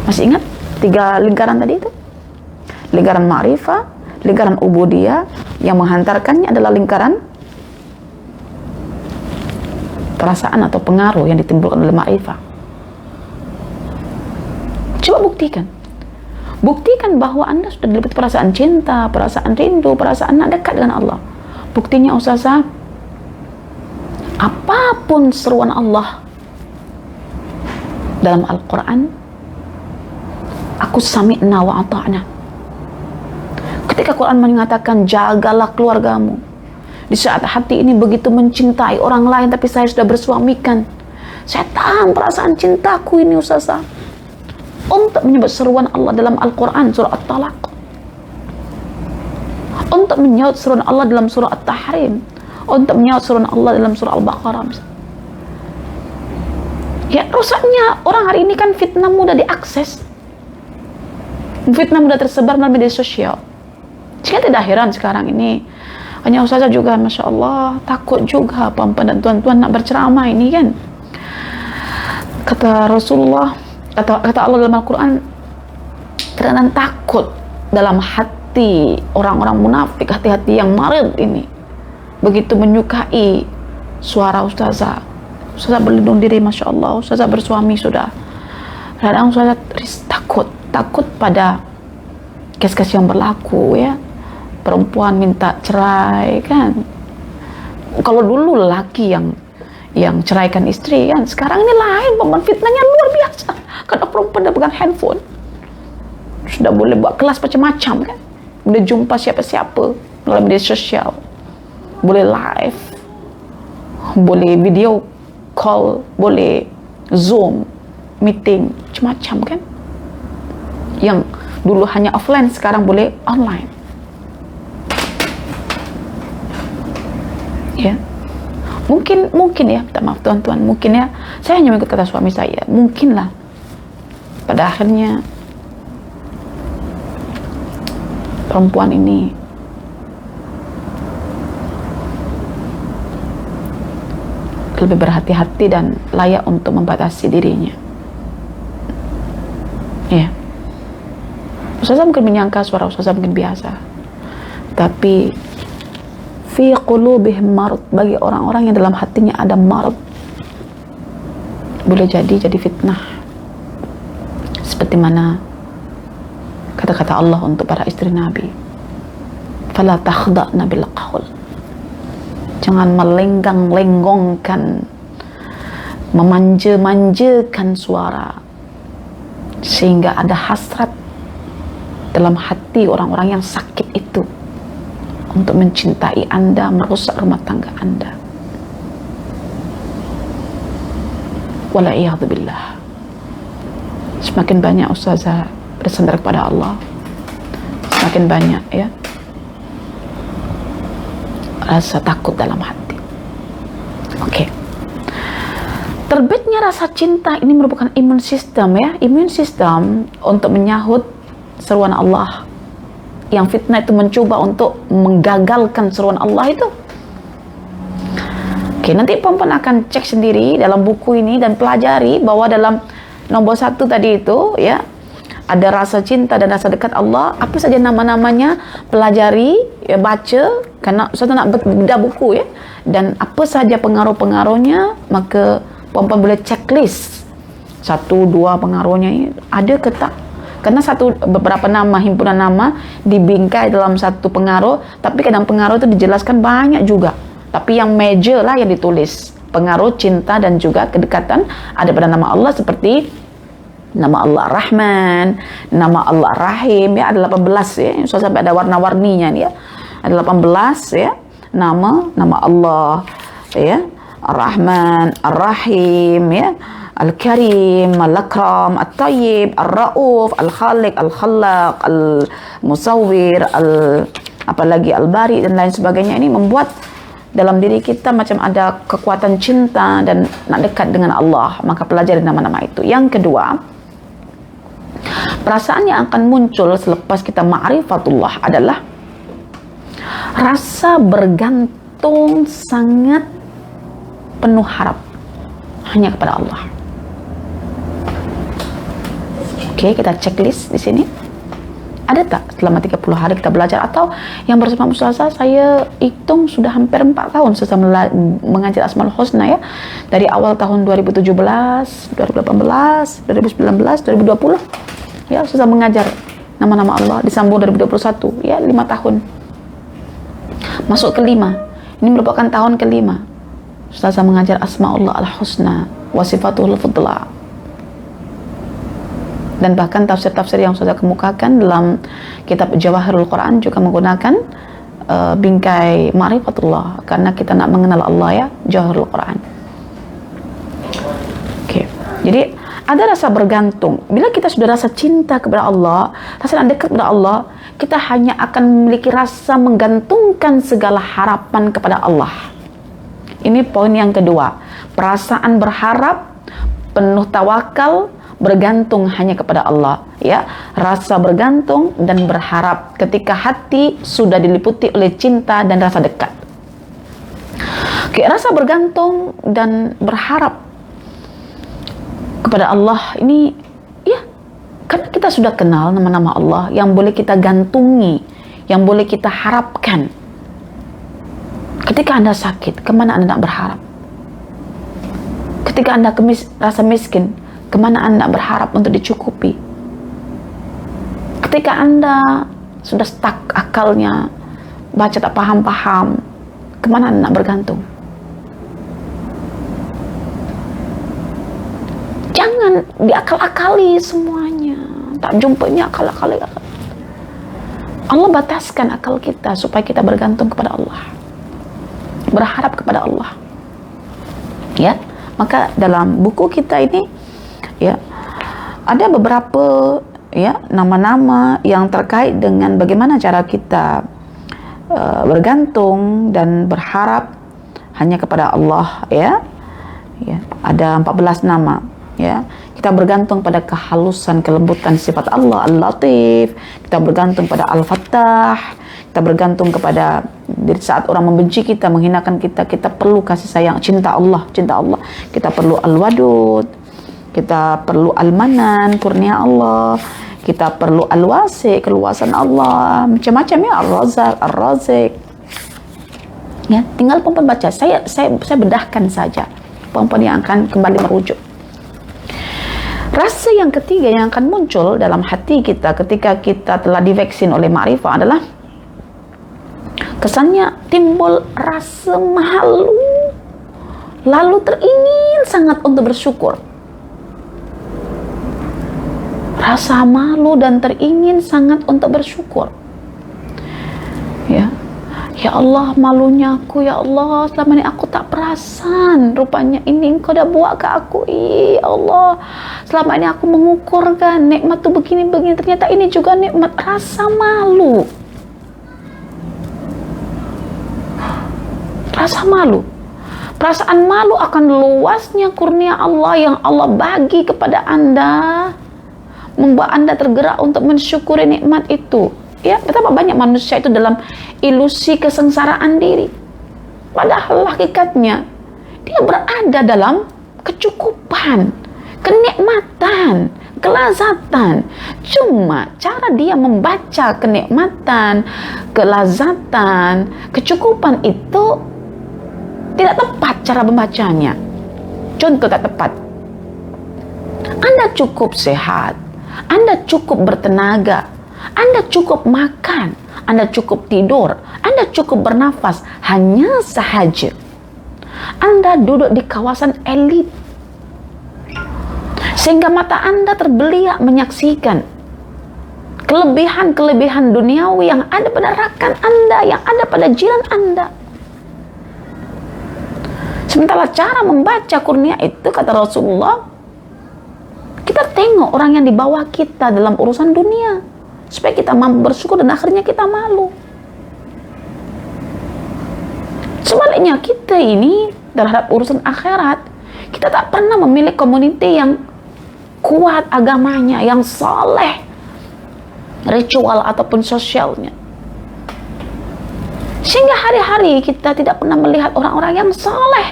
Masih ingat 3 lingkaran tadi itu? Lingkaran ma'rifah, lingkaran ubudiyah, yang menghantarkannya adalah lingkaran perasaan atau pengaruh yang ditimbulkan oleh ma'rifah. Coba buktikan. Buktikan bahwa Anda sudah diliputi perasaan cinta, perasaan rindu, perasaan nak dekat dengan Allah. Buktinya Ustazah, apapun seruan Allah dalam Al-Quran, aku sami'na wa ata'na. Ketika Quran mengatakan jagalah keluargamu, di saat hati ini begitu mencintai orang lain tapi saya sudah bersuamikan, saya tahan perasaan cintaku ini Ustazah untuk menyebut seruan Allah dalam Al-Quran surah At-Talaq, untuk menyebut seruan Allah dalam surah At-Tahrim, untuk menyebut seruan Allah dalam surah Al-Baqarah. Ya, rusaknya orang hari ini kan fitnah mudah diakses, fitnah mudah tersebar melalui media sosial. Saya tidak heran sekarang ini hanya Ustazah juga Masya Allah takut juga puan-puan dan tuan-tuan nak berceramah ini kan. Kata Rasulullah, kata Allah dalam Al-Quran, kerana takut dalam hati orang-orang munafik, hati-hati yang marid ini begitu menyukai suara Ustazah. Ustazah berlindung diri Masya Allah, Ustazah bersuami sudah. Kadang Ustazah takut pada kes-kes yang berlaku ya. Perempuan minta cerai kan. Kalau dulu lelaki yang ceraikan istri kan, sekarang ini lain, fitnahnya luar biasa. Karena perempuan dah pegang handphone, sudah boleh buat kelas macam-macam kan, boleh jumpa siapa-siapa melalui media sosial, boleh live, boleh video call, boleh Zoom meeting, macam-macam kan. Yang dulu hanya offline, sekarang boleh online. Ya, mungkin ya, minta maaf tuan-tuan, mungkin ya, saya hanya mengikut kata suami saya, mungkinlah pada akhirnya perempuan ini lebih berhati-hati dan layak untuk membatasi dirinya. Ya, Ustazah mungkin menyangka suara Ustazah mungkin biasa, tapi fi qulubihim marad, bagi orang-orang yang dalam hatinya ada marad, boleh jadi fitnah. Seperti mana kata-kata Allah untuk para istri Nabi, fala takhda'na bil qaul, jangan melenggang-lenggongkan, memanja-manjakan suara sehingga ada hasrat dalam hati orang-orang yang sakit itu untuk mencintai Anda, merusak rumah tangga Anda. Wala'iyadzubillah. Semakin banyak Ustazah bersandar kepada Allah, semakin banyak ya rasa takut dalam hati. Oke. Terbitnya rasa cinta ini merupakan imun sistem ya, imun sistem untuk menyahut seruan Allah. Yang fitnah itu mencoba untuk menggagalkan seruan Allah itu. Oke, nanti perempuan akan cek sendiri dalam buku ini dan pelajari bahwa dalam nomor 1 tadi itu ya, ada rasa cinta dan rasa dekat Allah. Apa saja nama-namanya, pelajari, ya, baca, karena saya nak bedah buku ya. Dan apa saja pengaruh-pengaruhnya, maka perempuan boleh checklist 1, 2 pengaruhnya ini ada ke tak. Karena beberapa nama, himpunan nama dibingkai dalam satu pengaruh, tapi kadang pengaruh itu dijelaskan banyak juga. Tapi yang major lah yang ditulis. Pengaruh cinta dan juga kedekatan ada pada nama Allah, seperti nama Allah Rahman, nama Allah Rahim ya, ada 18 ya. So, sampai ada warna-warninya nih ya. Ada 18 ya. Nama Allah ya. Ar-Rahman, Ar-Rahim ya. Al-Karim, Al-Akram, Al-Tayyib, Al-Ra'uf, Al-Khaliq, Al-Khallaq, Al-Musawwir, apalagi Al-Bari dan lain sebagainya. Ini membuat dalam diri kita macam ada kekuatan cinta dan nak dekat dengan Allah. Maka pelajari nama-nama itu. Yang kedua, perasaan yang akan muncul selepas kita ma'rifatullah adalah rasa bergantung sangat penuh harap hanya kepada Allah. Oke, kita checklist di sini. Ada tak selama 30 hari kita belajar? Atau yang bersama Ustazah, saya hitung sudah hampir 4 tahun saya mengajar Asmaul Husna ya. Dari awal tahun 2017, 2018, 2019, 2020 ya, Ustazah mengajar nama-nama Allah, disambung 2021 ya, 5 tahun. Masuk ke-5. Ini merupakan tahun ke-5 Ustazah mengajar Asmaullah Al-Husna wa Sifatul Fudla. Dan bahkan tafsir-tafsir yang sudah kemukakan dalam kitab Jawahirul Quran juga menggunakan bingkai ma'rifatullah, karena kita nak mengenal Allah ya, Jawahirul Quran. Oke. Jadi ada rasa bergantung. Bila kita sudah rasa cinta kepada Allah, rasa nak dekat kepada Allah, kita hanya akan memiliki rasa menggantungkan segala harapan kepada Allah. Ini poin yang kedua. Perasaan berharap, penuh tawakal, bergantung hanya kepada Allah ya, rasa bergantung dan berharap ketika hati sudah diliputi oleh cinta dan rasa dekat. Oke, rasa bergantung dan berharap kepada Allah ini ya, karena kita sudah kenal nama-nama Allah yang boleh kita gantungi, yang boleh kita harapkan. Ketika Anda sakit, kemana Anda nak berharap? Ketika Anda rasa miskin, kemana Anda berharap untuk dicukupi? Ketika Anda sudah stuck akalnya, baca tak paham-paham, kemana Anda bergantung? Jangan diakal-akali semuanya. Tak jumpanya akal-akali. Allah bataskan akal kita supaya kita bergantung kepada Allah, berharap kepada Allah ya. Maka dalam buku kita ini ya, ada beberapa ya nama-nama yang terkait dengan bagaimana cara kita bergantung dan berharap hanya kepada Allah ya. Ya, ada 14 nama ya. Kita bergantung pada kehalusan, kelembutan sifat Allah Al-Latif. Kita bergantung pada Al-Fattah. Kita bergantung kepada di saat orang membenci kita, menghinakan kita, kita perlu kasih sayang, cinta Allah. Kita perlu Al-Wadud. Kita perlu Al-Manan, kurnia Allah. Kita perlu Al-Wasi, keluasan Allah. Macam-macam ya, Ar-Razak, Ar-Razik. Ya, tinggal perempuan baca. Saya bedahkan saja. Perempuan yang akan kembali merujuk. Rasa yang ketiga yang akan muncul dalam hati kita ketika kita telah divaksin oleh ma'rifah adalah kesannya timbul rasa malu, lalu teringin sangat untuk bersyukur. Rasa malu dan teringin sangat untuk bersyukur. Ya Allah, malunya aku ya Allah, selama ini aku tak perasan, rupanya ini Engkau dah buat ke aku. Ya Allah, selama ini aku mengukurkan nikmat tu begini-begini, ternyata ini juga nikmat. Rasa malu, rasa malu. Perasaan malu akan luasnya kurnia Allah yang Allah bagi kepada Anda, membuat Anda tergerak untuk mensyukuri nikmat itu. Ya, betapa banyak manusia itu dalam ilusi kesengsaraan diri. Padahal hakikatnya dia berada dalam kecukupan, kenikmatan, kelazatan. Cuma cara dia membaca kenikmatan, kelazatan, kecukupan itu tidak tepat cara membacanya. Contoh tak tepat. Anda cukup sehat, Anda cukup bertenaga, Anda cukup makan, Anda cukup tidur, Anda cukup bernafas, hanya sahaja Anda duduk di kawasan elit, sehingga mata Anda terbeliak menyaksikan kelebihan-kelebihan duniawi yang ada pada rakan Anda, yang ada pada jiran Anda. Sementara cara membaca kurnia itu, kata Rasulullah, kita tengok orang yang di bawah kita dalam urusan dunia, supaya kita mampu bersyukur dan akhirnya kita malu. Sebaliknya kita ini terhadap urusan akhirat, kita tak pernah memilih community yang kuat agamanya, yang saleh ritual ataupun sosialnya, sehingga hari-hari kita tidak pernah melihat orang-orang yang saleh,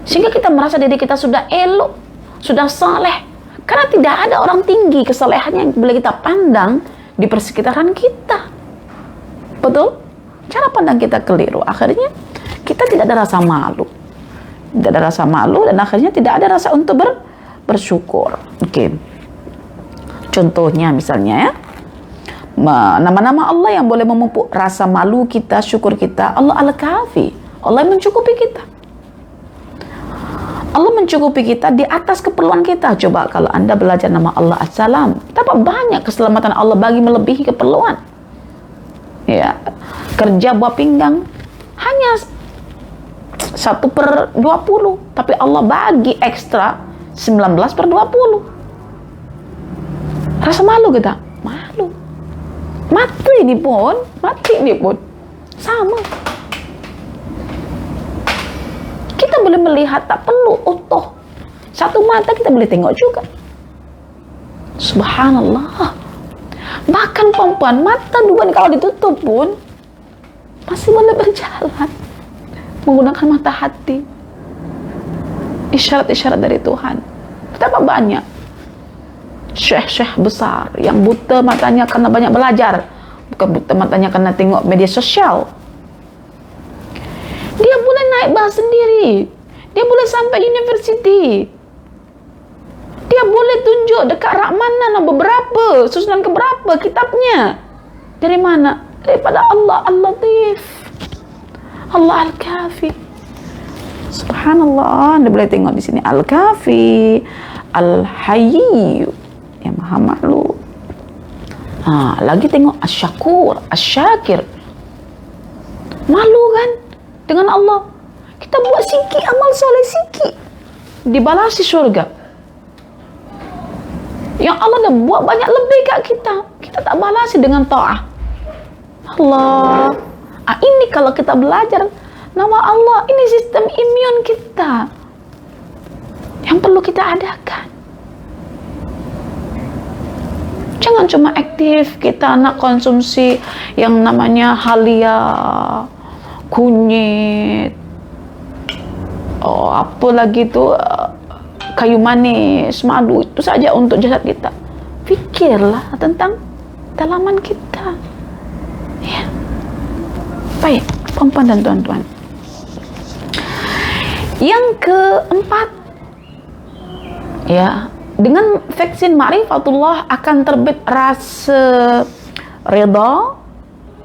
sehingga kita merasa diri kita sudah elok, sudah saleh, karena tidak ada orang tinggi kesalehannya yang boleh kita pandang di persekitaran kita. Betul? Cara pandang kita keliru, akhirnya kita tidak ada rasa malu, tidak ada rasa malu, dan akhirnya tidak ada rasa untuk bersyukur. Oke. Contohnya misalnya ya, nama-nama Allah yang boleh memupuk rasa malu kita, syukur kita. Allah Al-Kafi, Allah yang mencukupi kita. Allah mencukupi kita di atas keperluan kita. Coba kalau Anda belajar nama Allah As-Salam, betapa banyak keselamatan Allah bagi melebihi keperluan. Ya, kerja buah pinggang hanya 1/20, tapi Allah bagi ekstra 19/20. Rasa malu kita? Malu. Mati ini pun sama. Kita boleh melihat, tak perlu utuh. Satu mata kita boleh tengok juga. Subhanallah. Bahkan perempuan mata dua kalau ditutup pun masih boleh berjalan menggunakan mata hati. Isyarat-isyarat dari Tuhan. Betapa banyak syekh-syekh besar yang buta matanya karena banyak belajar, bukan buta matanya karena tengok media sosial. Dia boleh naik bas sendiri, dia boleh sampai universiti, dia boleh tunjuk dekat rak mana beberapa, susunan keberapa kitabnya. Dari mana? Daripada Allah Al-Latif, Allah Al-Kafi. Subhanallah, Anda boleh tengok di sini Al-Kafi, Al-Hayy, yang maha makhluk. Lagi tengok Asy-Syakur, Asy-Syakir. Malu kan dengan Allah? Kita buat sikit amal soleh sikit, dibalasi surga. Yang Allah dah buat banyak lebih kat kita, kita tak balasi dengan ta'ah. Allah. Ini kalau kita belajar nama Allah, ini sistem imun kita yang perlu kita adakan. Jangan cuma aktif kita nak konsumsi yang namanya halia, kunyit, apa lagi tu, kayu manis, madu, itu saja untuk jasad kita. Fikirlah tentang dalaman kita. Ya. Baik, perempuan dan tuan-tuan. Yang keempat, ya, dengan vaksin ma'rifatullah akan terbit rasa reda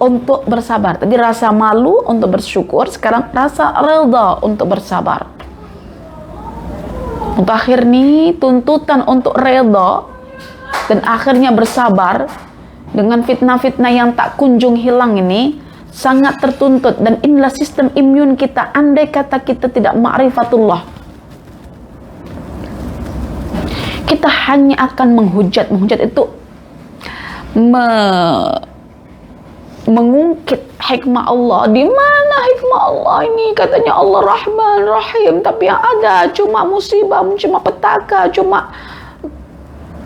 untuk bersabar. Tadi rasa malu untuk bersyukur, sekarang rasa reda untuk bersabar. Untuk akhir ni tuntutan untuk reda dan akhirnya bersabar dengan fitnah-fitnah yang tak kunjung hilang ini sangat tertuntut, dan inilah sistem imun kita. Andai kata kita tidak ma'rifatullah, kita hanya akan menghujat itu mengungkit hikmah Allah. Di mana Mana hikmah Allah ini? Katanya Allah Rahman Rahim, tapi yang ada cuma musibah, cuma petaka, cuma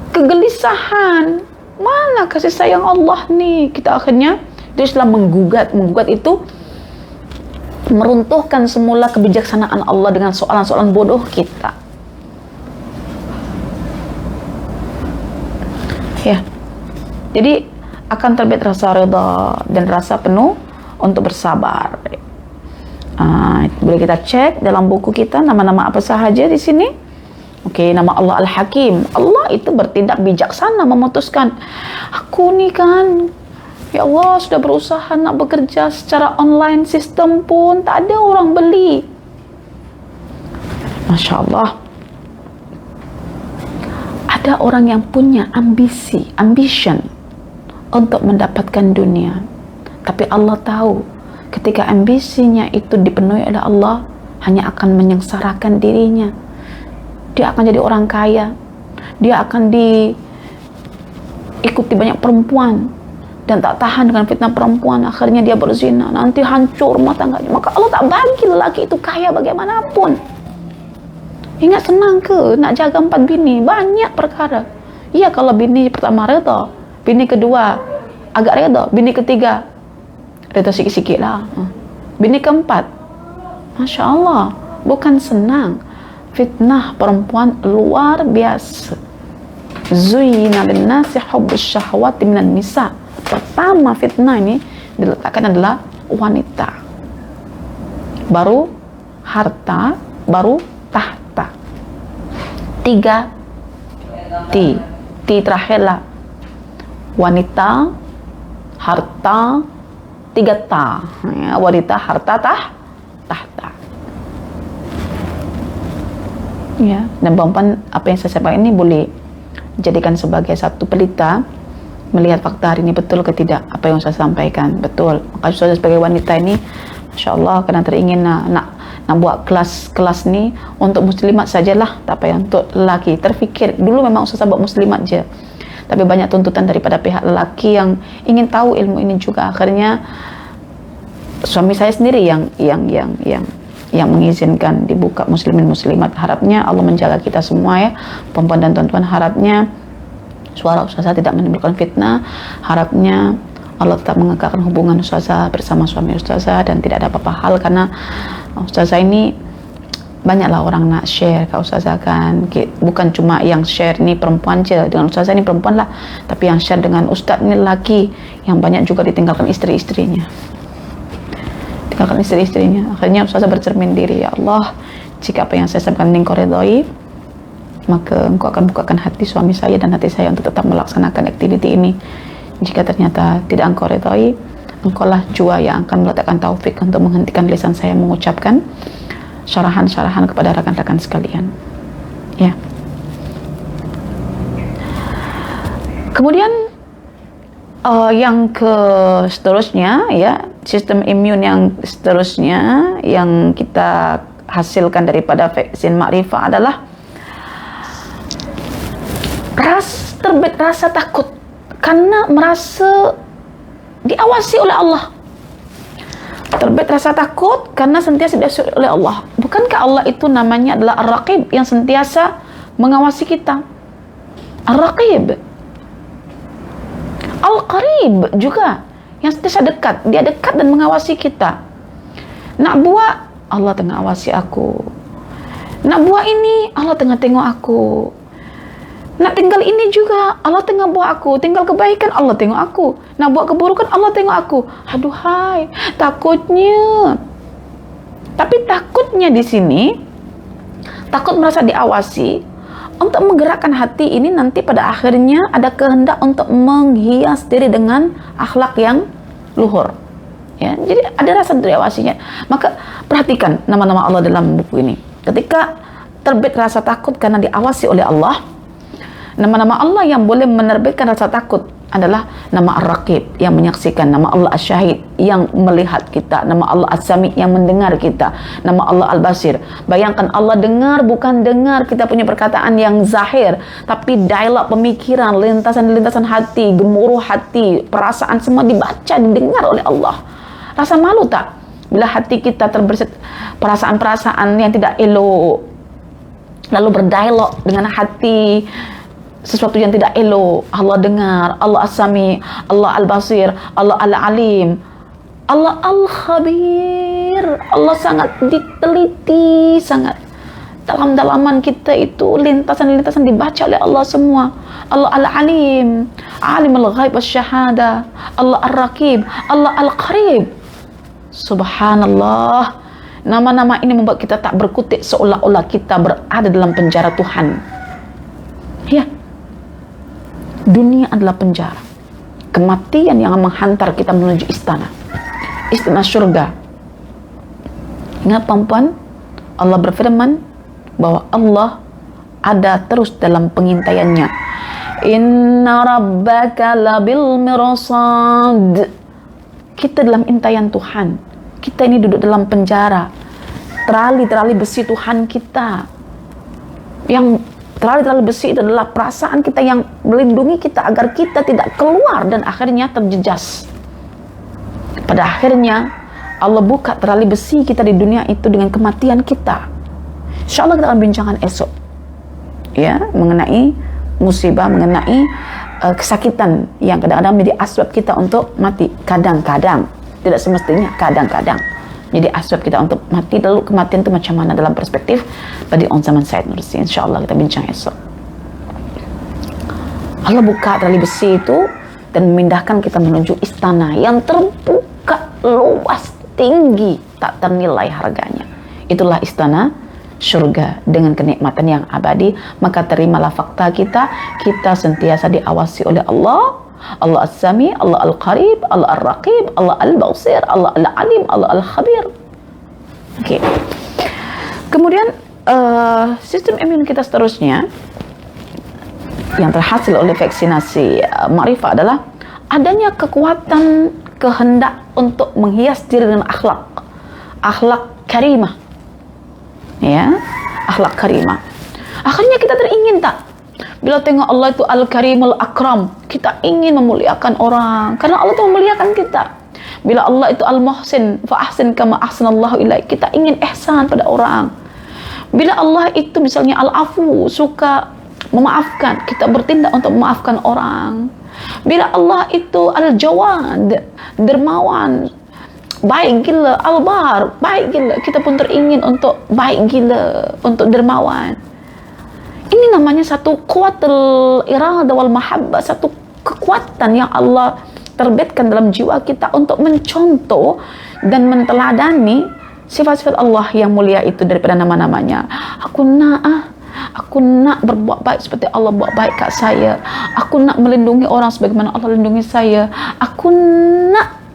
kegelisahan. Mana kasih sayang Allah nih? Kita akhirnya itu Islam menggugat itu meruntuhkan semula kebijaksanaan Allah dengan soalan-soalan bodoh kita. Ya, jadi akan terbit rasa reda dan rasa penuh untuk bersabar. Boleh kita cek dalam buku kita nama-nama apa sahaja di sini. Oke, nama Allah Al-Hakim. Allah itu bertindak bijaksana memutuskan. Aku nih kan, ya Allah, sudah berusaha nak bekerja secara online sistem pun tak ada orang beli. Masya Allah. Ada orang yang punya ambition untuk mendapatkan dunia. Tapi Allah tahu ketika ambisinya itu dipenuhi oleh Allah, hanya akan menyengsarakan dirinya. Dia akan jadi orang kaya. Dia akan diikuti banyak perempuan dan tak tahan dengan fitnah perempuan. Akhirnya dia berzina. Nanti hancur rumah tangganya. Maka Allah tak bagi lelaki itu kaya bagaimanapun. Ingat, senang ke nak jaga 4 bini? Banyak perkara. Iya, kalau bini pertama reda, bini kedua agak reda, bini ketiga reda sikit-sikit lah, bini keempat, Masya Allah, bukan senang. Fitnah perempuan luar biasa. Zuyyina linnasi hubbus syahwati minan nisa. Pertama fitnah ini diletakkan adalah wanita, baru harta, baru tahta. 3 T terakhirlah wanita, harta, 3 ta, ya, wanita, harta, tahta. Ya, dan perempuan, apa yang saya sampaikan ini boleh jadikan sebagai satu pelita melihat fakta hari ini betul ke tidak apa yang saya sampaikan. Betul. Maka saya sebagai wanita ini, Masya Allah, karena teringin nak buat kelas ni untuk muslimat sajalah, tak payah untuk lelaki. Terfikir dulu memang Ustazah buat muslimat je, tapi banyak tuntutan daripada pihak lelaki yang ingin tahu ilmu ini juga. Akhirnya suami saya sendiri yang mengizinkan dibuka muslimin muslimat. Harapnya Allah menjaga kita semua, ya, perempuan dan tuan-tuan. Harapnya suara Ustazah tidak menimbulkan fitnah. Harapnya Allah tetap mengekalkan hubungan Ustazah bersama suami Ustazah dan tidak ada apa-apa hal, karena Ustazah ini banyaklah orang nak share ke Ustazah kan. Bukan cuma yang share ni perempuan je, dengan Ustazah ni perempuan lah, tapi yang share dengan Ustaz ni lelaki yang banyak juga ditinggalkan isteri-istrinya. Akhirnya Ustazah bercermin diri, ya Allah, jika apa yang saya sampaikan ini Engkau redai, maka Engkau akan bukakan hati suami saya dan hati saya untuk tetap melaksanakan aktiviti ini. Jika ternyata tidak Engkau redai, Engkaulah jua yang akan meletakkan taufik untuk menghentikan lisan saya mengucapkan syarahan-syarahan kepada rakan-rakan sekalian. Ya. Kemudian yang seterusnya, ya, sistem imun yang seterusnya yang kita hasilkan daripada vaksin makrifah adalah terbit rasa takut karena merasa diawasi oleh Allah. Terbit rasa takut karena sentiasa diawasi oleh Allah. Bukankah Allah itu namanya adalah Ar-Raqib, yang sentiasa mengawasi kita? Ar-Raqib. Al-Qarib juga, yang sentiasa dekat. Dia dekat dan mengawasi kita. Nak buat, Allah tengah awasi aku. Nak buat ini, Allah tengah tengok aku. Nak tinggal ini juga, Allah tengah buat aku. Tinggal kebaikan, Allah tengok aku. Nak buat keburukan, Allah tengok aku. Aduhai, takutnya. Tapi takutnya di sini, takut merasa diawasi, untuk menggerakkan hati ini nanti pada akhirnya ada kehendak untuk menghias diri dengan akhlak yang luhur. Ya, jadi ada rasa diawasinya. Maka perhatikan nama-nama Allah dalam buku ini. Ketika terbit rasa takut karena diawasi oleh Allah, nama-nama Allah yang boleh menerbitkan rasa takut adalah nama Ar-Raqib yang menyaksikan, nama Allah Asy-Syahid yang melihat kita, nama Allah As-Sami yang mendengar kita, nama Allah Al-Basir. Bayangkan Allah dengar, bukan dengar kita punya perkataan yang zahir, tapi dialog pemikiran, lintasan-lintasan hati, gemuruh hati, perasaan semua dibaca, didengar oleh Allah. Rasa malu tak? Bila hati kita terbersit perasaan-perasaan yang tidak elok, lalu berdialog dengan hati sesuatu yang tidak elok, Allah dengar, Allah As-Sami, Allah Al-Basir, Allah Al-Alim, Allah Al-Khabir. Allah sangat diteliti, sangat dalam-dalaman kita itu, lintasan-lintasan dibaca oleh Allah semua. Allah Al-Alim, Alimul Ghaib Wasy-Syahadah, Allah Ar-Raqib, Allah Al-Qarib. Subhanallah, nama-nama ini membuat kita tak berkutik, seolah-olah kita berada dalam penjara Tuhan. Ya, dunia adalah penjara, kematian yang menghantar kita menuju istana surga. Ingat perempuan, Allah berfirman bahwa Allah ada terus dalam pengintaiannya. Inna rabbaka labil mirsad. Kita dalam intaian Tuhan. Kita ini duduk dalam penjara. Terali-terali besi Tuhan kita. Yang terali-terali besi itu adalah perasaan kita yang melindungi kita agar kita tidak keluar dan akhirnya terjejas. Pada akhirnya Allah buka terali besi kita di dunia itu dengan kematian kita. InsyaAllah kita akan bincangkan esok, ya, mengenai musibah, mengenai kesakitan yang kadang-kadang menjadi asbab kita untuk mati. Kadang-kadang, tidak semestinya, kadang-kadang jadi asbab kita untuk mati. Lalu kematian itu macam mana dalam perspektif Badi On Zaman Syed Nursi. InsyaAllah kita bincang esok. Allah buka terali besi itu dan memindahkan kita menuju istana yang terbuka luas, tinggi, tak ternilai harganya. Itulah istana surga dengan kenikmatan yang abadi. Maka terimalah fakta kita sentiasa diawasi oleh Allah, Allah As-Sami, Allah Al-Qarib, Allah Al-Raqib, Allah Al-Basir, Allah Al-Alim, Allah Al-Khabir. Oke. Kemudian sistem imun kita seterusnya yang terhasil oleh vaksinasi Ma'rifah adalah adanya kekuatan kehendak untuk menghias diri dengan akhlak karimah, ya, akhlak karimah. Akhirnya kita teringin tak, bila tengok Allah itu Al-Karimul Akram, kita ingin memuliakan orang karena Allah itu memuliakan kita. Bila Allah itu Al-Muhsin, fa ahsin kama ahsanallahu ilaik, kita ingin ihsan pada orang. Bila Allah itu misalnya Al-Afu, suka memaafkan, kita bertindak untuk memaafkan orang. Bila Allah itu Al-Jawad, dermawan, baik gila, Al-Bar, baik gila, kita pun teringin untuk baik gila, untuk dermawan. Ini namanya satu kuatul iradah wal mahabbah, satu kekuatan yang Allah terbitkan dalam jiwa kita untuk mencontoh dan menteladani sifat-sifat Allah yang mulia itu daripada nama-namanya. Aku nak berbuat baik seperti Allah buat baik kat saya. Aku nak melindungi orang sebagaimana Allah lindungi saya. Aku nak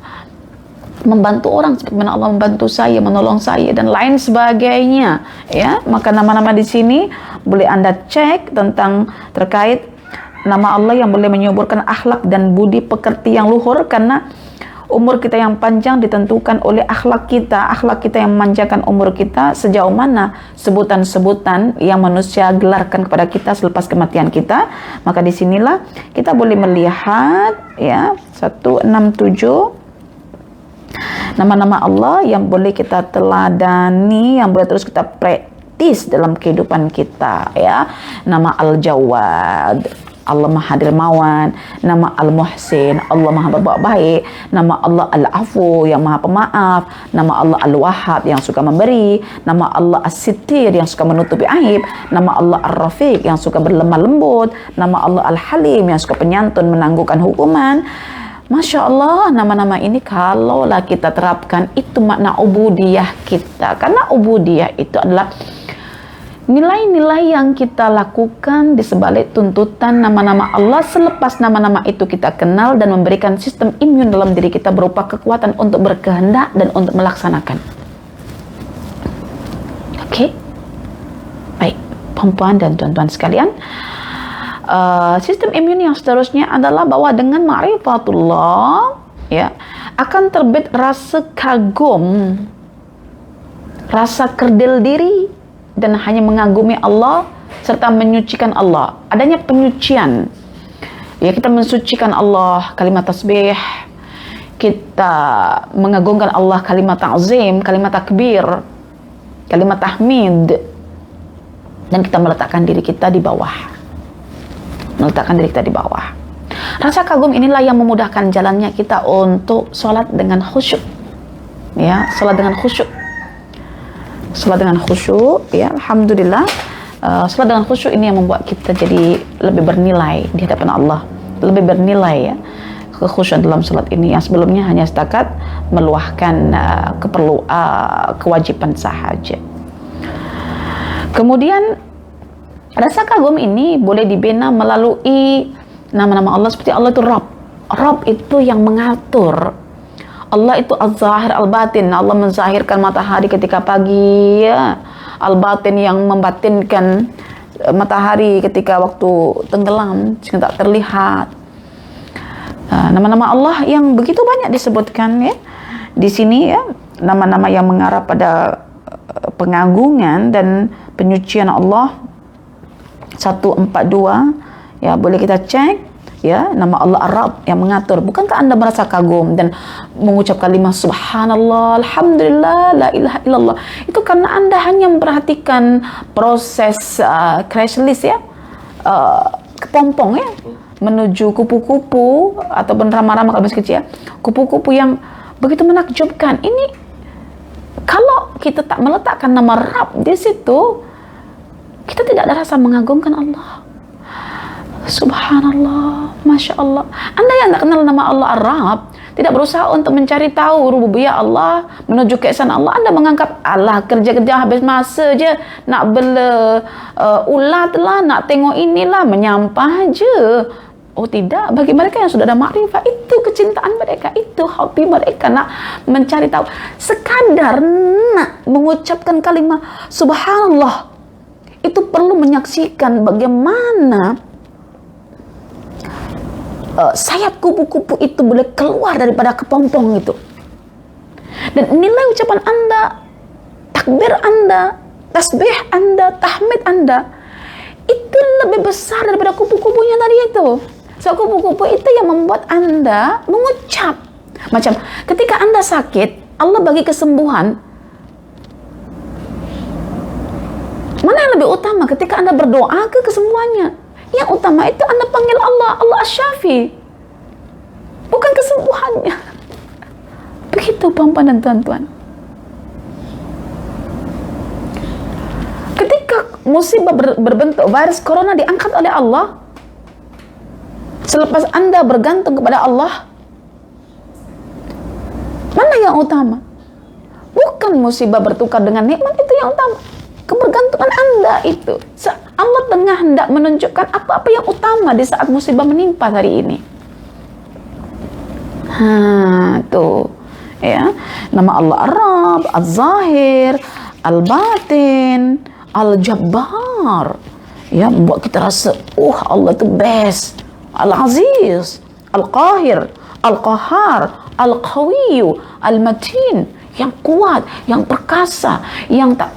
membantu orang sebagaimana Allah membantu saya, menolong saya dan lain sebagainya, ya. Maka nama-nama di sini boleh Anda cek tentang terkait nama Allah yang boleh menyuburkan akhlak dan budi pekerti yang luhur, karena umur kita yang panjang ditentukan oleh akhlak kita yang memanjangkan umur kita. Sejauh mana sebutan-sebutan yang manusia gelarkan kepada kita selepas kematian kita. Maka disinilah kita boleh melihat, ya, 167 nama-nama Allah yang boleh kita teladani, yang boleh terus kita praktis dalam kehidupan kita, ya. Nama Al-Jawad, Allah Maha Dermawan. Nama Al-Muhsin, Allah Maha berbuat baik. Nama Allah Al-Afu, yang Maha Pemaaf. Nama Allah Al-Wahhab, yang suka memberi. Nama Allah As-Sittir, yang suka menutupi aib. Nama Allah Ar-Rafiq, yang suka berlemah lembut. Nama Allah Al-Halim, yang suka penyantun, menangguhkan hukuman. Masya Allah, nama-nama ini kalaulah kita terapkan, itu makna ubudiyah kita. Karena ubudiyah itu adalah nilai-nilai yang kita lakukan di sebalik tuntutan nama-nama Allah. Selepas nama-nama itu kita kenal dan memberikan sistem imun dalam diri kita berupa kekuatan untuk berkehendak dan untuk melaksanakan. Oke? Baik, perempuan dan tuan-tuan sekalian, sistem imun yang seterusnya adalah bahwa dengan ma'rifatullah, ya, akan terbit rasa kagum, rasa kerdil diri, dan hanya mengagumi Allah serta menyucikan Allah. Adanya penyucian, ya, kita mensucikan Allah, kalimat tasbih, kita mengagungkan Allah, kalimat ta'zim, kalimat takbir, kalimat tahmid, dan kita meletakkan diri kita di bawah. Meletakkan diri kita di bawah. Rasa kagum inilah yang memudahkan jalannya kita untuk sholat dengan khusyuk. Ya, sholat dengan khusyuk. Sholat dengan khusyuk, ya, alhamdulillah. Sholat dengan khusyuk ini yang membuat kita jadi lebih bernilai di hadapan Allah, lebih bernilai, ya, kekhusyuan dalam sholat ini yang sebelumnya hanya setakat meluahkan kewajiban sahaja. Kemudian rasa kagum ini boleh dibina melalui nama-nama Allah, seperti Allah itu Rabb. Rabb itu yang mengatur. Allah itu Az-Zahir Al-Batin. Allah menzahirkan matahari ketika pagi, ya. Al-Batin yang membatinkan matahari ketika waktu tenggelam sehingga tak terlihat. Nama-nama Allah yang begitu banyak disebutkan, ya, di sini, ya, nama-nama yang mengarah pada pengagungan dan penyucian Allah. 142, ya, boleh kita cek, ya, nama Allah Ar-Rabb yang mengatur. Bukankah Anda merasa kagum dan mengucap kalimat subhanallah, alhamdulillah, la ilaha illallah? Itu karena Anda hanya memperhatikan proses crash list, ya, kepompong, ya, menuju kupu-kupu ataupun rama-rama kalau masih kecil, ya, kupu-kupu yang begitu menakjubkan. Ini kalau kita tak meletakkan nama Rabb di situ, kita tidak ada rasa mengagungkan Allah. Subhanallah, Masya Allah. Anda yang tak kenal nama Allah Ar-Rabb, tidak berusaha untuk mencari tahu rububiyah Allah, menuju keesaan Allah. Anda menganggap Allah kerja-kerja habis masa je, nak bela ulat lah, nak tengok inilah, menyampah je. Oh tidak, bagi mereka yang sudah ada makrifat, itu kecintaan mereka, itu hobi mereka, nak mencari tahu. Sekadar nak mengucapkan kalimat subhanallah, itu perlu menyaksikan bagaimana sayap kupu-kupu itu boleh keluar daripada kepompong itu. Dan nilai ucapan Anda, takbir Anda, tasbih Anda, tahmid Anda, itu lebih besar daripada kupu-kupunya tadi itu. So, kupu-kupu itu yang membuat Anda mengucap. Macam ketika Anda sakit, Allah bagi kesembuhan. Mana yang lebih utama ketika Anda berdoa ke kesembuhannya? Yang utama itu Anda panggil Allah, Allah Asy-Syafi, bukan kesembuhannya. Begitu puan-puan dan tuan-tuan. Ketika musibah berbentuk virus corona diangkat oleh Allah, selepas Anda bergantung kepada Allah, mana yang utama? Bukan musibah bertukar dengan nikmat, itu yang utama. Kebergantungan Anda itu. Allah tengah hendak menunjukkan apa-apa yang utama di saat musibah menimpa hari ini. Tuh, ya. Nama Allah Ar-Rabb, Az-Zahir, Al-Batin, Al-Jabbar. Ya, membuat kita rasa, Allah itu best. Al-Aziz, Al-Qahir, Al-Qahar, Al-Qawiyu, Al-Matin, yang kuat, yang perkasa, yang tak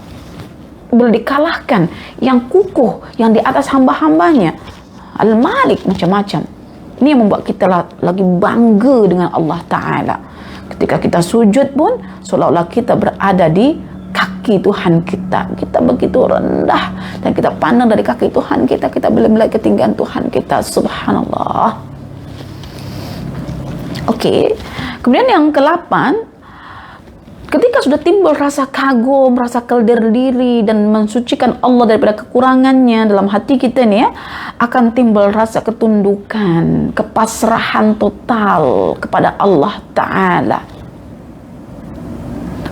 boleh dikalahkan, yang kukuh, yang di atas hamba-hambanya. Al-Malik, macam-macam. Ini yang membuat kita lagi bangga dengan Allah Ta'ala. Ketika kita sujud pun, seolah-olah kita berada di kaki Tuhan kita. Kita begitu rendah, dan kita pandang dari kaki Tuhan kita, kita boleh melihat ketinggian Tuhan kita. Subhanallah. Oke. Kemudian yang ke-8, ketika sudah timbul rasa kagum, rasa keldir diri dan mensucikan Allah daripada kekurangannya dalam hati kita nih, ya, akan timbul rasa ketundukan, kepasrahan total kepada Allah Ta'ala.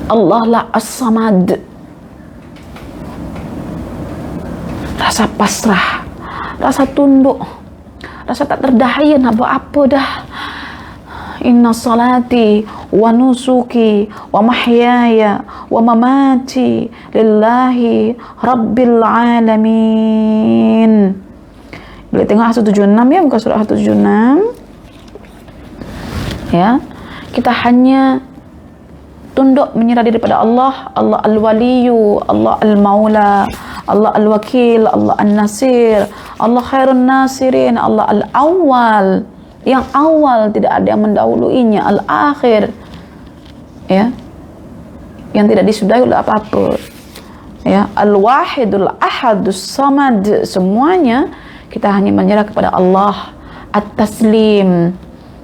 Allah lah As-Samad. Rasa pasrah, rasa tunduk, rasa tak terdaya nak buat apa dah. Inna salati wa nusuki wa mahyaya wa mamati lillahi rabbil alamin. Boleh tengok 176, ya, muka surah 176. Ya, kita hanya tunduk menyerah diri pada Allah. Allah Al-Waliyu, Allah Al-Maula, Allah Al-Wakil, Allah Al-Nasir, Allah Khairun Nasirin, Allah Al-Awwal. yang awal, tidak ada yang mendahuluinya, al-akhir, ya, yang tidak disudahi oleh apa-apa, ya, al-wahidul ahadus samad, semuanya kita hanya menyerah kepada Allah. At-taslim,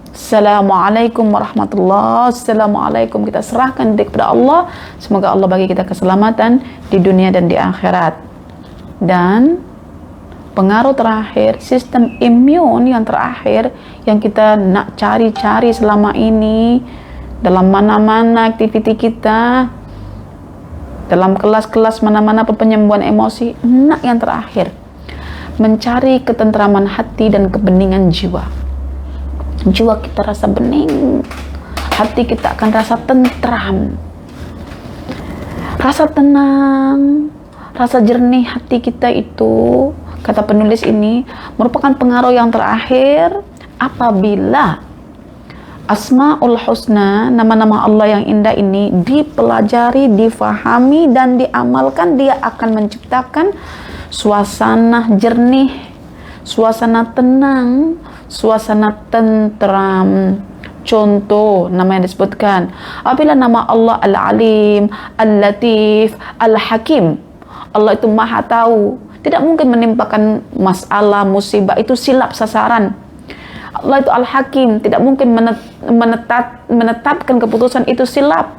Assalamualaikum warahmatullahi, Assalamualaikum, kita serahkan diri kepada Allah. Semoga Allah bagi kita keselamatan di dunia dan di akhirat. Dan pengaruh terakhir, sistem imun yang terakhir yang kita nak cari-cari selama ini dalam mana-mana aktiviti kita, dalam kelas-kelas mana-mana penyembuhan emosi, nak yang terakhir, mencari ketentraman hati dan kebeningan jiwa. Jiwa kita rasa bening, hati kita akan rasa tentram, rasa tenang, rasa jernih hati kita itu, kata penulis ini, merupakan pengaruh yang terakhir apabila Asmaul Husna, nama-nama Allah yang indah ini dipelajari, difahami, dan diamalkan, dia akan menciptakan suasana jernih, suasana tenang, suasana tentram. Contoh nama yang disebutkan, apabila nama Allah Al-Alim, Al-Latif, Al-Hakim, Allah itu maha tahu, tidak mungkin menimpakan masalah, musibah itu silap sasaran. Allah itu Al-Hakim, tidak mungkin menetapkan keputusan itu silap.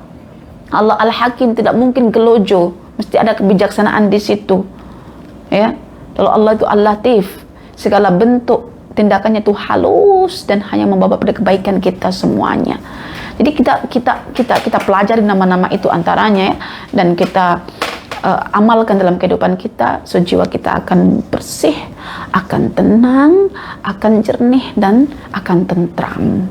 Allah Al-Hakim, tidak mungkin gelojo, mesti ada kebijaksanaan di situ. Ya, lalu Allah itu Al-Latif, segala bentuk tindakannya itu halus dan hanya membawa pada kebaikan kita semuanya. Jadi kita pelajari nama-nama itu antaranya, ya, dan kita amalkan dalam kehidupan kita, so jiwa kita akan bersih, akan tenang, akan jernih, dan akan tentram.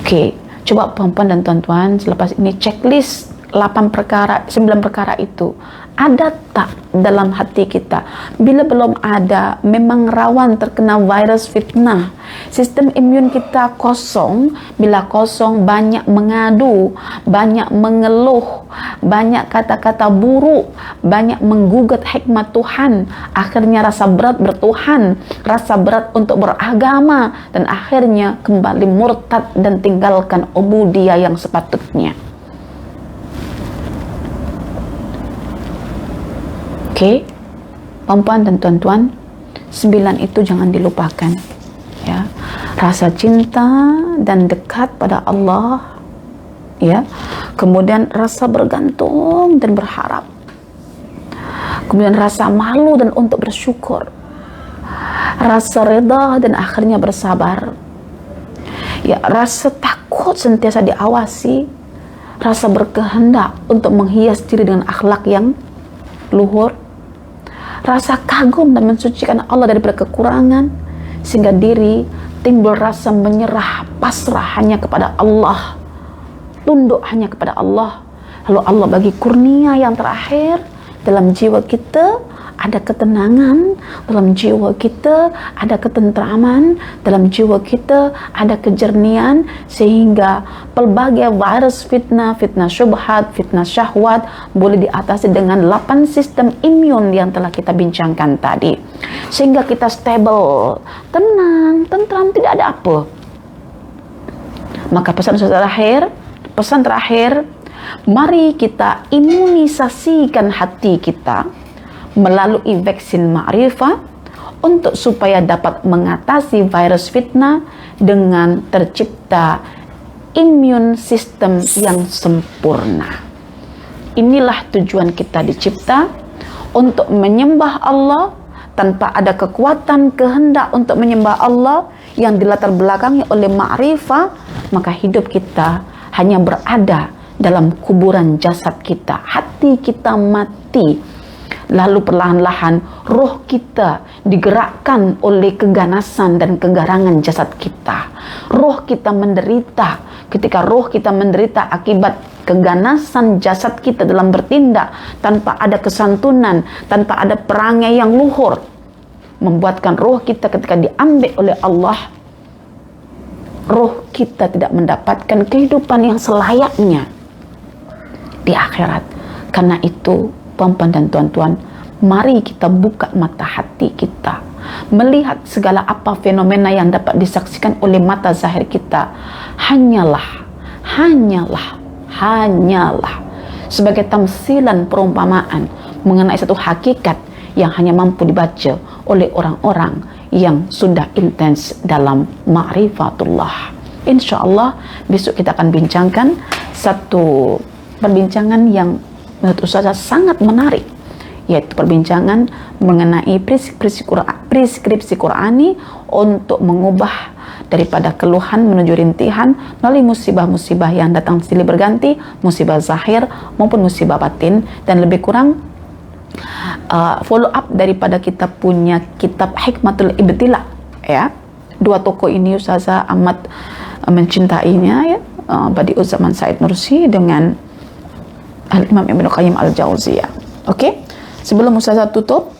Oke, coba puan-puan dan tuan-tuan, selepas ini checklist 9 perkara itu ada tak dalam hati kita? Bila belum ada, memang rawan terkena virus fitnah. Sistem imun kita kosong. Bila kosong, banyak mengadu, banyak mengeluh, banyak kata-kata buruk, banyak menggugat hikmat Tuhan. Akhirnya rasa berat bertuhan, rasa berat untuk beragama, dan akhirnya kembali murtad dan tinggalkan ubudiyah yang sepatutnya. Oke, perempuan dan tuan-tuan, 9 itu jangan dilupakan, ya. Rasa cinta dan dekat pada Allah, ya. Kemudian rasa bergantung dan berharap. Kemudian rasa malu dan untuk bersyukur. Rasa reda dan akhirnya bersabar. Ya, rasa takut sentiasa diawasi. Rasa berkehendak untuk menghias diri dengan akhlak yang luhur. Rasa kagum dan mensucikan Allah daripada kekurangan, sehingga diri timbul rasa menyerah, pasrah hanya kepada Allah, tunduk hanya kepada Allah. Lalu Allah bagi kurnia yang terakhir, dalam jiwa kita ada ketenangan, dalam jiwa kita ada ketentraman, dalam jiwa kita ada kejernihan, sehingga pelbagai virus fitnah, fitnah syubhat, fitnah syahwat boleh diatasi dengan 8 sistem imun yang telah kita bincangkan tadi, sehingga kita stable, tenang, tentram, tidak ada apa. Maka pesan terakhir, mari kita imunisasikan hati kita melalui vaksin ma'rifah untuk supaya dapat mengatasi virus fitnah dengan tercipta imun sistem yang sempurna. Inilah tujuan kita dicipta, untuk menyembah Allah tanpa ada kekuatan kehendak untuk menyembah Allah yang dilatar belakangi oleh ma'rifah. Maka hidup kita hanya berada dalam kuburan jasad kita, hati kita mati. Lalu perlahan-lahan roh kita digerakkan oleh keganasan dan kegarangan jasad kita. Roh kita menderita. Ketika roh kita menderita akibat keganasan jasad kita dalam bertindak tanpa ada kesantunan, tanpa ada perangai yang luhur, membuatkan roh kita ketika diambil oleh Allah, roh kita tidak mendapatkan kehidupan yang selayaknya di akhirat. Karena itu, perempuan dan tuan-tuan, mari kita buka mata hati kita. melihat segala apa fenomena yang dapat disaksikan oleh mata zahir kita hanyalah sebagai tamsilan perumpamaan mengenai satu hakikat yang hanya mampu dibaca oleh orang-orang yang sudah intens dalam ma'rifatullah. InsyaAllah besok kita akan bincangkan satu perbincangan yang menurut Ustazah sangat menarik, yaitu perbincangan mengenai preskripsi Qur'ani untuk mengubah daripada keluhan menuju rintihan melalui musibah-musibah yang datang silih berganti, musibah zahir maupun musibah batin, dan lebih kurang follow up daripada kita punya kitab Hikmatul Ibtila, ya. Dua tokoh ini Ustazah amat mencintainya, ya, Badi'uz Zaman Said Nursi dengan Al-Imam Ibnu Qayyim Al-Jauziyah. Oke, sebelum Ustazah tutup,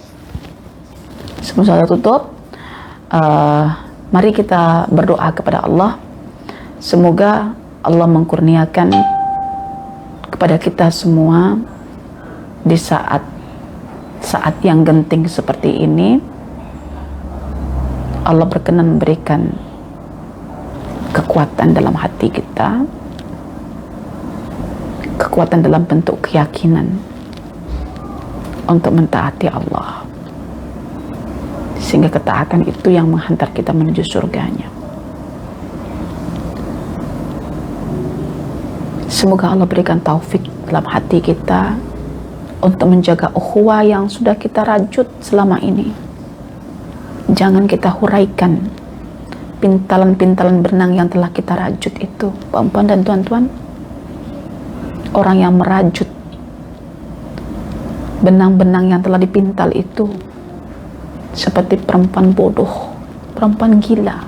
mari kita berdoa kepada Allah. Semoga Allah mengkurniakan kepada kita semua di saat yang genting seperti ini, Allah berkenan memberikan kekuatan dalam hati kita, kekuatan dalam bentuk keyakinan untuk mentaati Allah, sehingga ketaatan itu yang menghantar kita menuju surganya. Semoga Allah berikan taufik dalam hati kita untuk menjaga ukhuwah yang sudah kita rajut selama ini. Jangan kita huraikan pintalan-pintalan benang yang telah kita rajut itu, puan-puan dan tuan-tuan. Orang yang merajut benang-benang yang telah dipintal itu seperti perempuan bodoh, perempuan gila.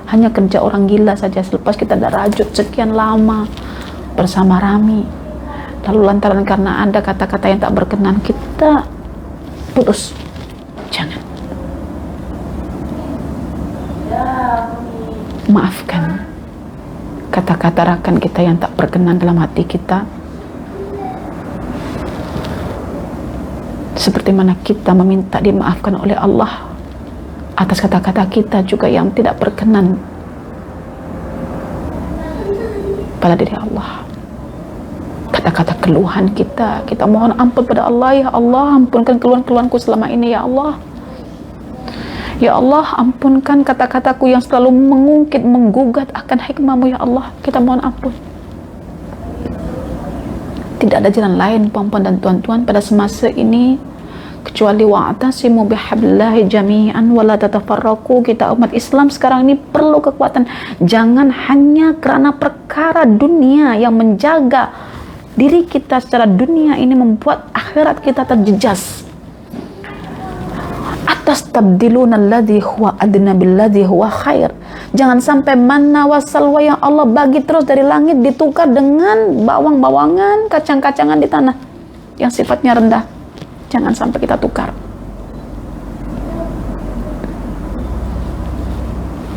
Hanya kerja orang gila saja. Selepas kita dah rajut sekian lama bersama Rami, lalu lantaran karena ada kata-kata yang tak berkenan, kita putus. Jangan. Maafkan kata-kata rakan kita yang tak berkenan dalam hati kita, seperti mana kita meminta dimaafkan oleh Allah atas kata-kata kita juga yang tidak berkenan pada diri Allah. Kata-kata keluhan kita mohon ampun pada Allah. Ya Allah, ampunkan keluhan-keluhanku selama ini, ya Allah. Ya Allah, ampunkan kata-kataku yang selalu mengungkit, menggugat akan hikmah-Mu, ya Allah. Kita mohon ampun. Tidak ada jalan lain, puan-puan dan tuan-tuan, pada semasa ini kecuali wa'tasimu bihablillahi jami'an wa la tatafarraqu. Kita umat Islam sekarang ini perlu kekuatan. Jangan hanya kerana perkara dunia yang menjaga diri kita secara dunia ini membuat akhirat kita terjejas. Atas tabdiluna alladhi huwa adna billadhi huwa khair. Jangan sampai manna wa salwa yang Allah bagi terus dari langit ditukar dengan bawang-bawangan, kacang-kacangan di tanah yang sifatnya rendah. Jangan sampai kita tukar.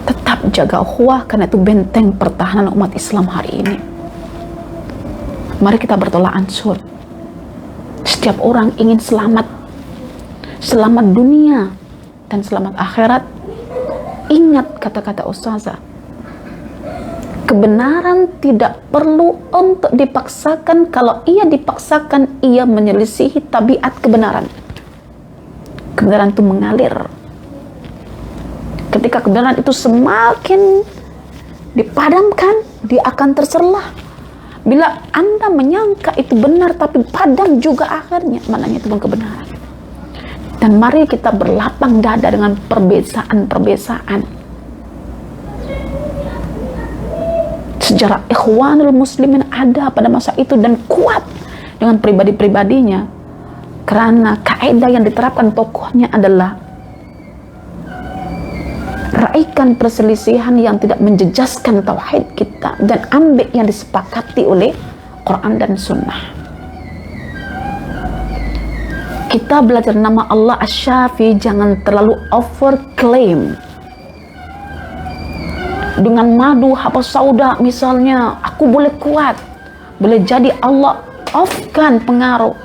Tetap jaga ukhuwah, karena itu benteng pertahanan umat Islam hari ini. Mari kita bertolak ansur. Setiap orang ingin selamat, selamat dunia dan selamat akhirat. Ingat kata-kata Ustazah, kebenaran tidak perlu untuk dipaksakan. Kalau ia dipaksakan, ia menyelisihi tabiat kebenaran. Kebenaran itu mengalir. Ketika kebenaran itu semakin dipadamkan, dia akan terserlah. Bila Anda menyangka itu benar tapi padam juga akhirnya, maknanya itu bukan kebenaran. Dan mari kita berlapang dada dengan perbezaan-perbezaan. Sejarah Ikhwanul Muslimin ada pada masa itu dan kuat dengan pribadi-pribadinya, karena kaidah yang diterapkan tokohnya adalah raihkan perselisihan yang tidak menjejaskan tauhid kita dan ambil yang disepakati oleh Quran dan Sunnah. Kita belajar nama Allah Asy-Syafi, jangan terlalu overclaim dengan madu habas sauda misalnya. Aku boleh kuat, boleh jadi Allah offkan pengaruh.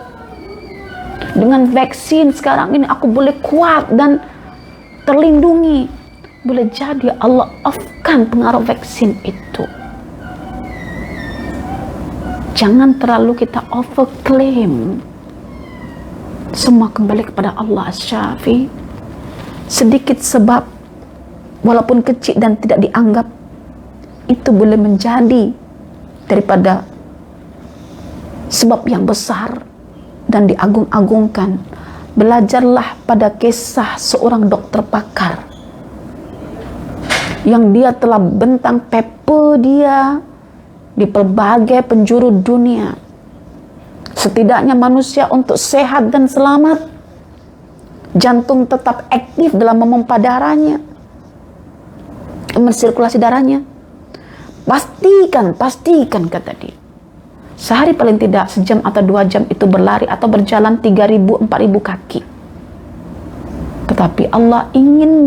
Dengan vaksin sekarang ini aku boleh kuat dan terlindungi. Boleh jadi Allah off-kan pengaruh vaksin itu. Jangan terlalu kita overclaim. Semua kembali kepada Allah Asy-Syafi. Sedikit sebab, walaupun kecil dan tidak dianggap, itu boleh menjadi daripada sebab yang besar dan diagung-agungkan. Belajarlah pada kisah seorang dokter pakar yang dia telah bentang paper dia di berbagai penjuru dunia. Setidaknya manusia untuk sehat dan selamat, jantung tetap aktif dalam memompa darahnya, mensirkulasi darahnya. Pastikan kata dia, sehari paling tidak sejam atau 2 jam itu berlari atau berjalan 3.000-4.000 kaki. Tetapi Allah ingin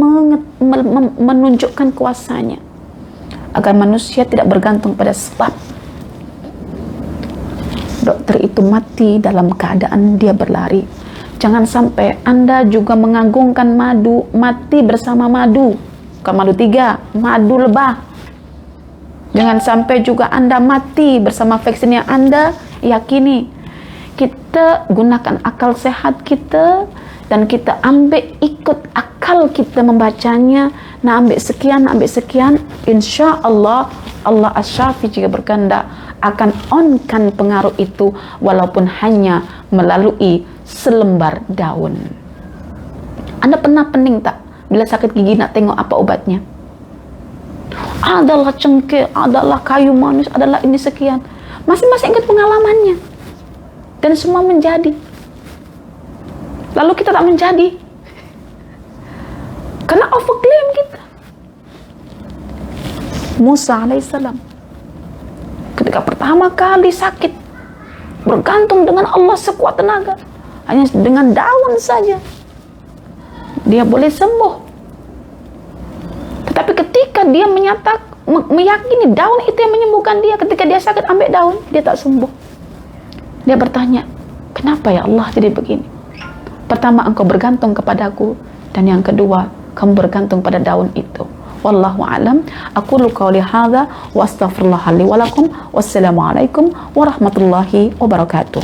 menunjukkan kuasanya agar manusia tidak bergantung pada sebab. Dokter itu mati dalam keadaan dia berlari. Jangan sampai Anda juga mengagungkan madu, mati bersama madu. Bukan madu 3, madu lebah. Jangan sampai juga Anda mati bersama vaksin yang Anda yakini. Kita gunakan akal sehat kita dan kita ambil ikut akal kita membacanya. Nah, ambil sekian, insya Allah Allah Asy-Syafi jika berkehendak akan onkan pengaruh itu walaupun hanya melalui selembar daun. Anda pernah pening tak bila sakit gigi nak tengok apa obatnya? Adalah cengkeh, adalah kayu manis, adalah ini sekian. Masing-masing ingat pengalamannya dan semua menjadi. Lalu kita tak menjadi karena overclaim kita. Musa alaihissalam ketika pertama kali sakit, bergantung dengan Allah sekuat tenaga, hanya dengan daun saja dia boleh sembuh. Tetapi ketika dia meyakini daun itu yang menyembuhkan dia, ketika dia sakit ambil daun, dia tak sembuh. Dia bertanya, kenapa ya Allah jadi begini? Pertama, engkau bergantung kepadaku, dan yang kedua, kamu bergantung pada daun itu. Wallahu a'lam. Aqulu qawli hadza wa astaghfirullah li wa lakum. Wassalamualaikum warahmatullahi wabarakatuh.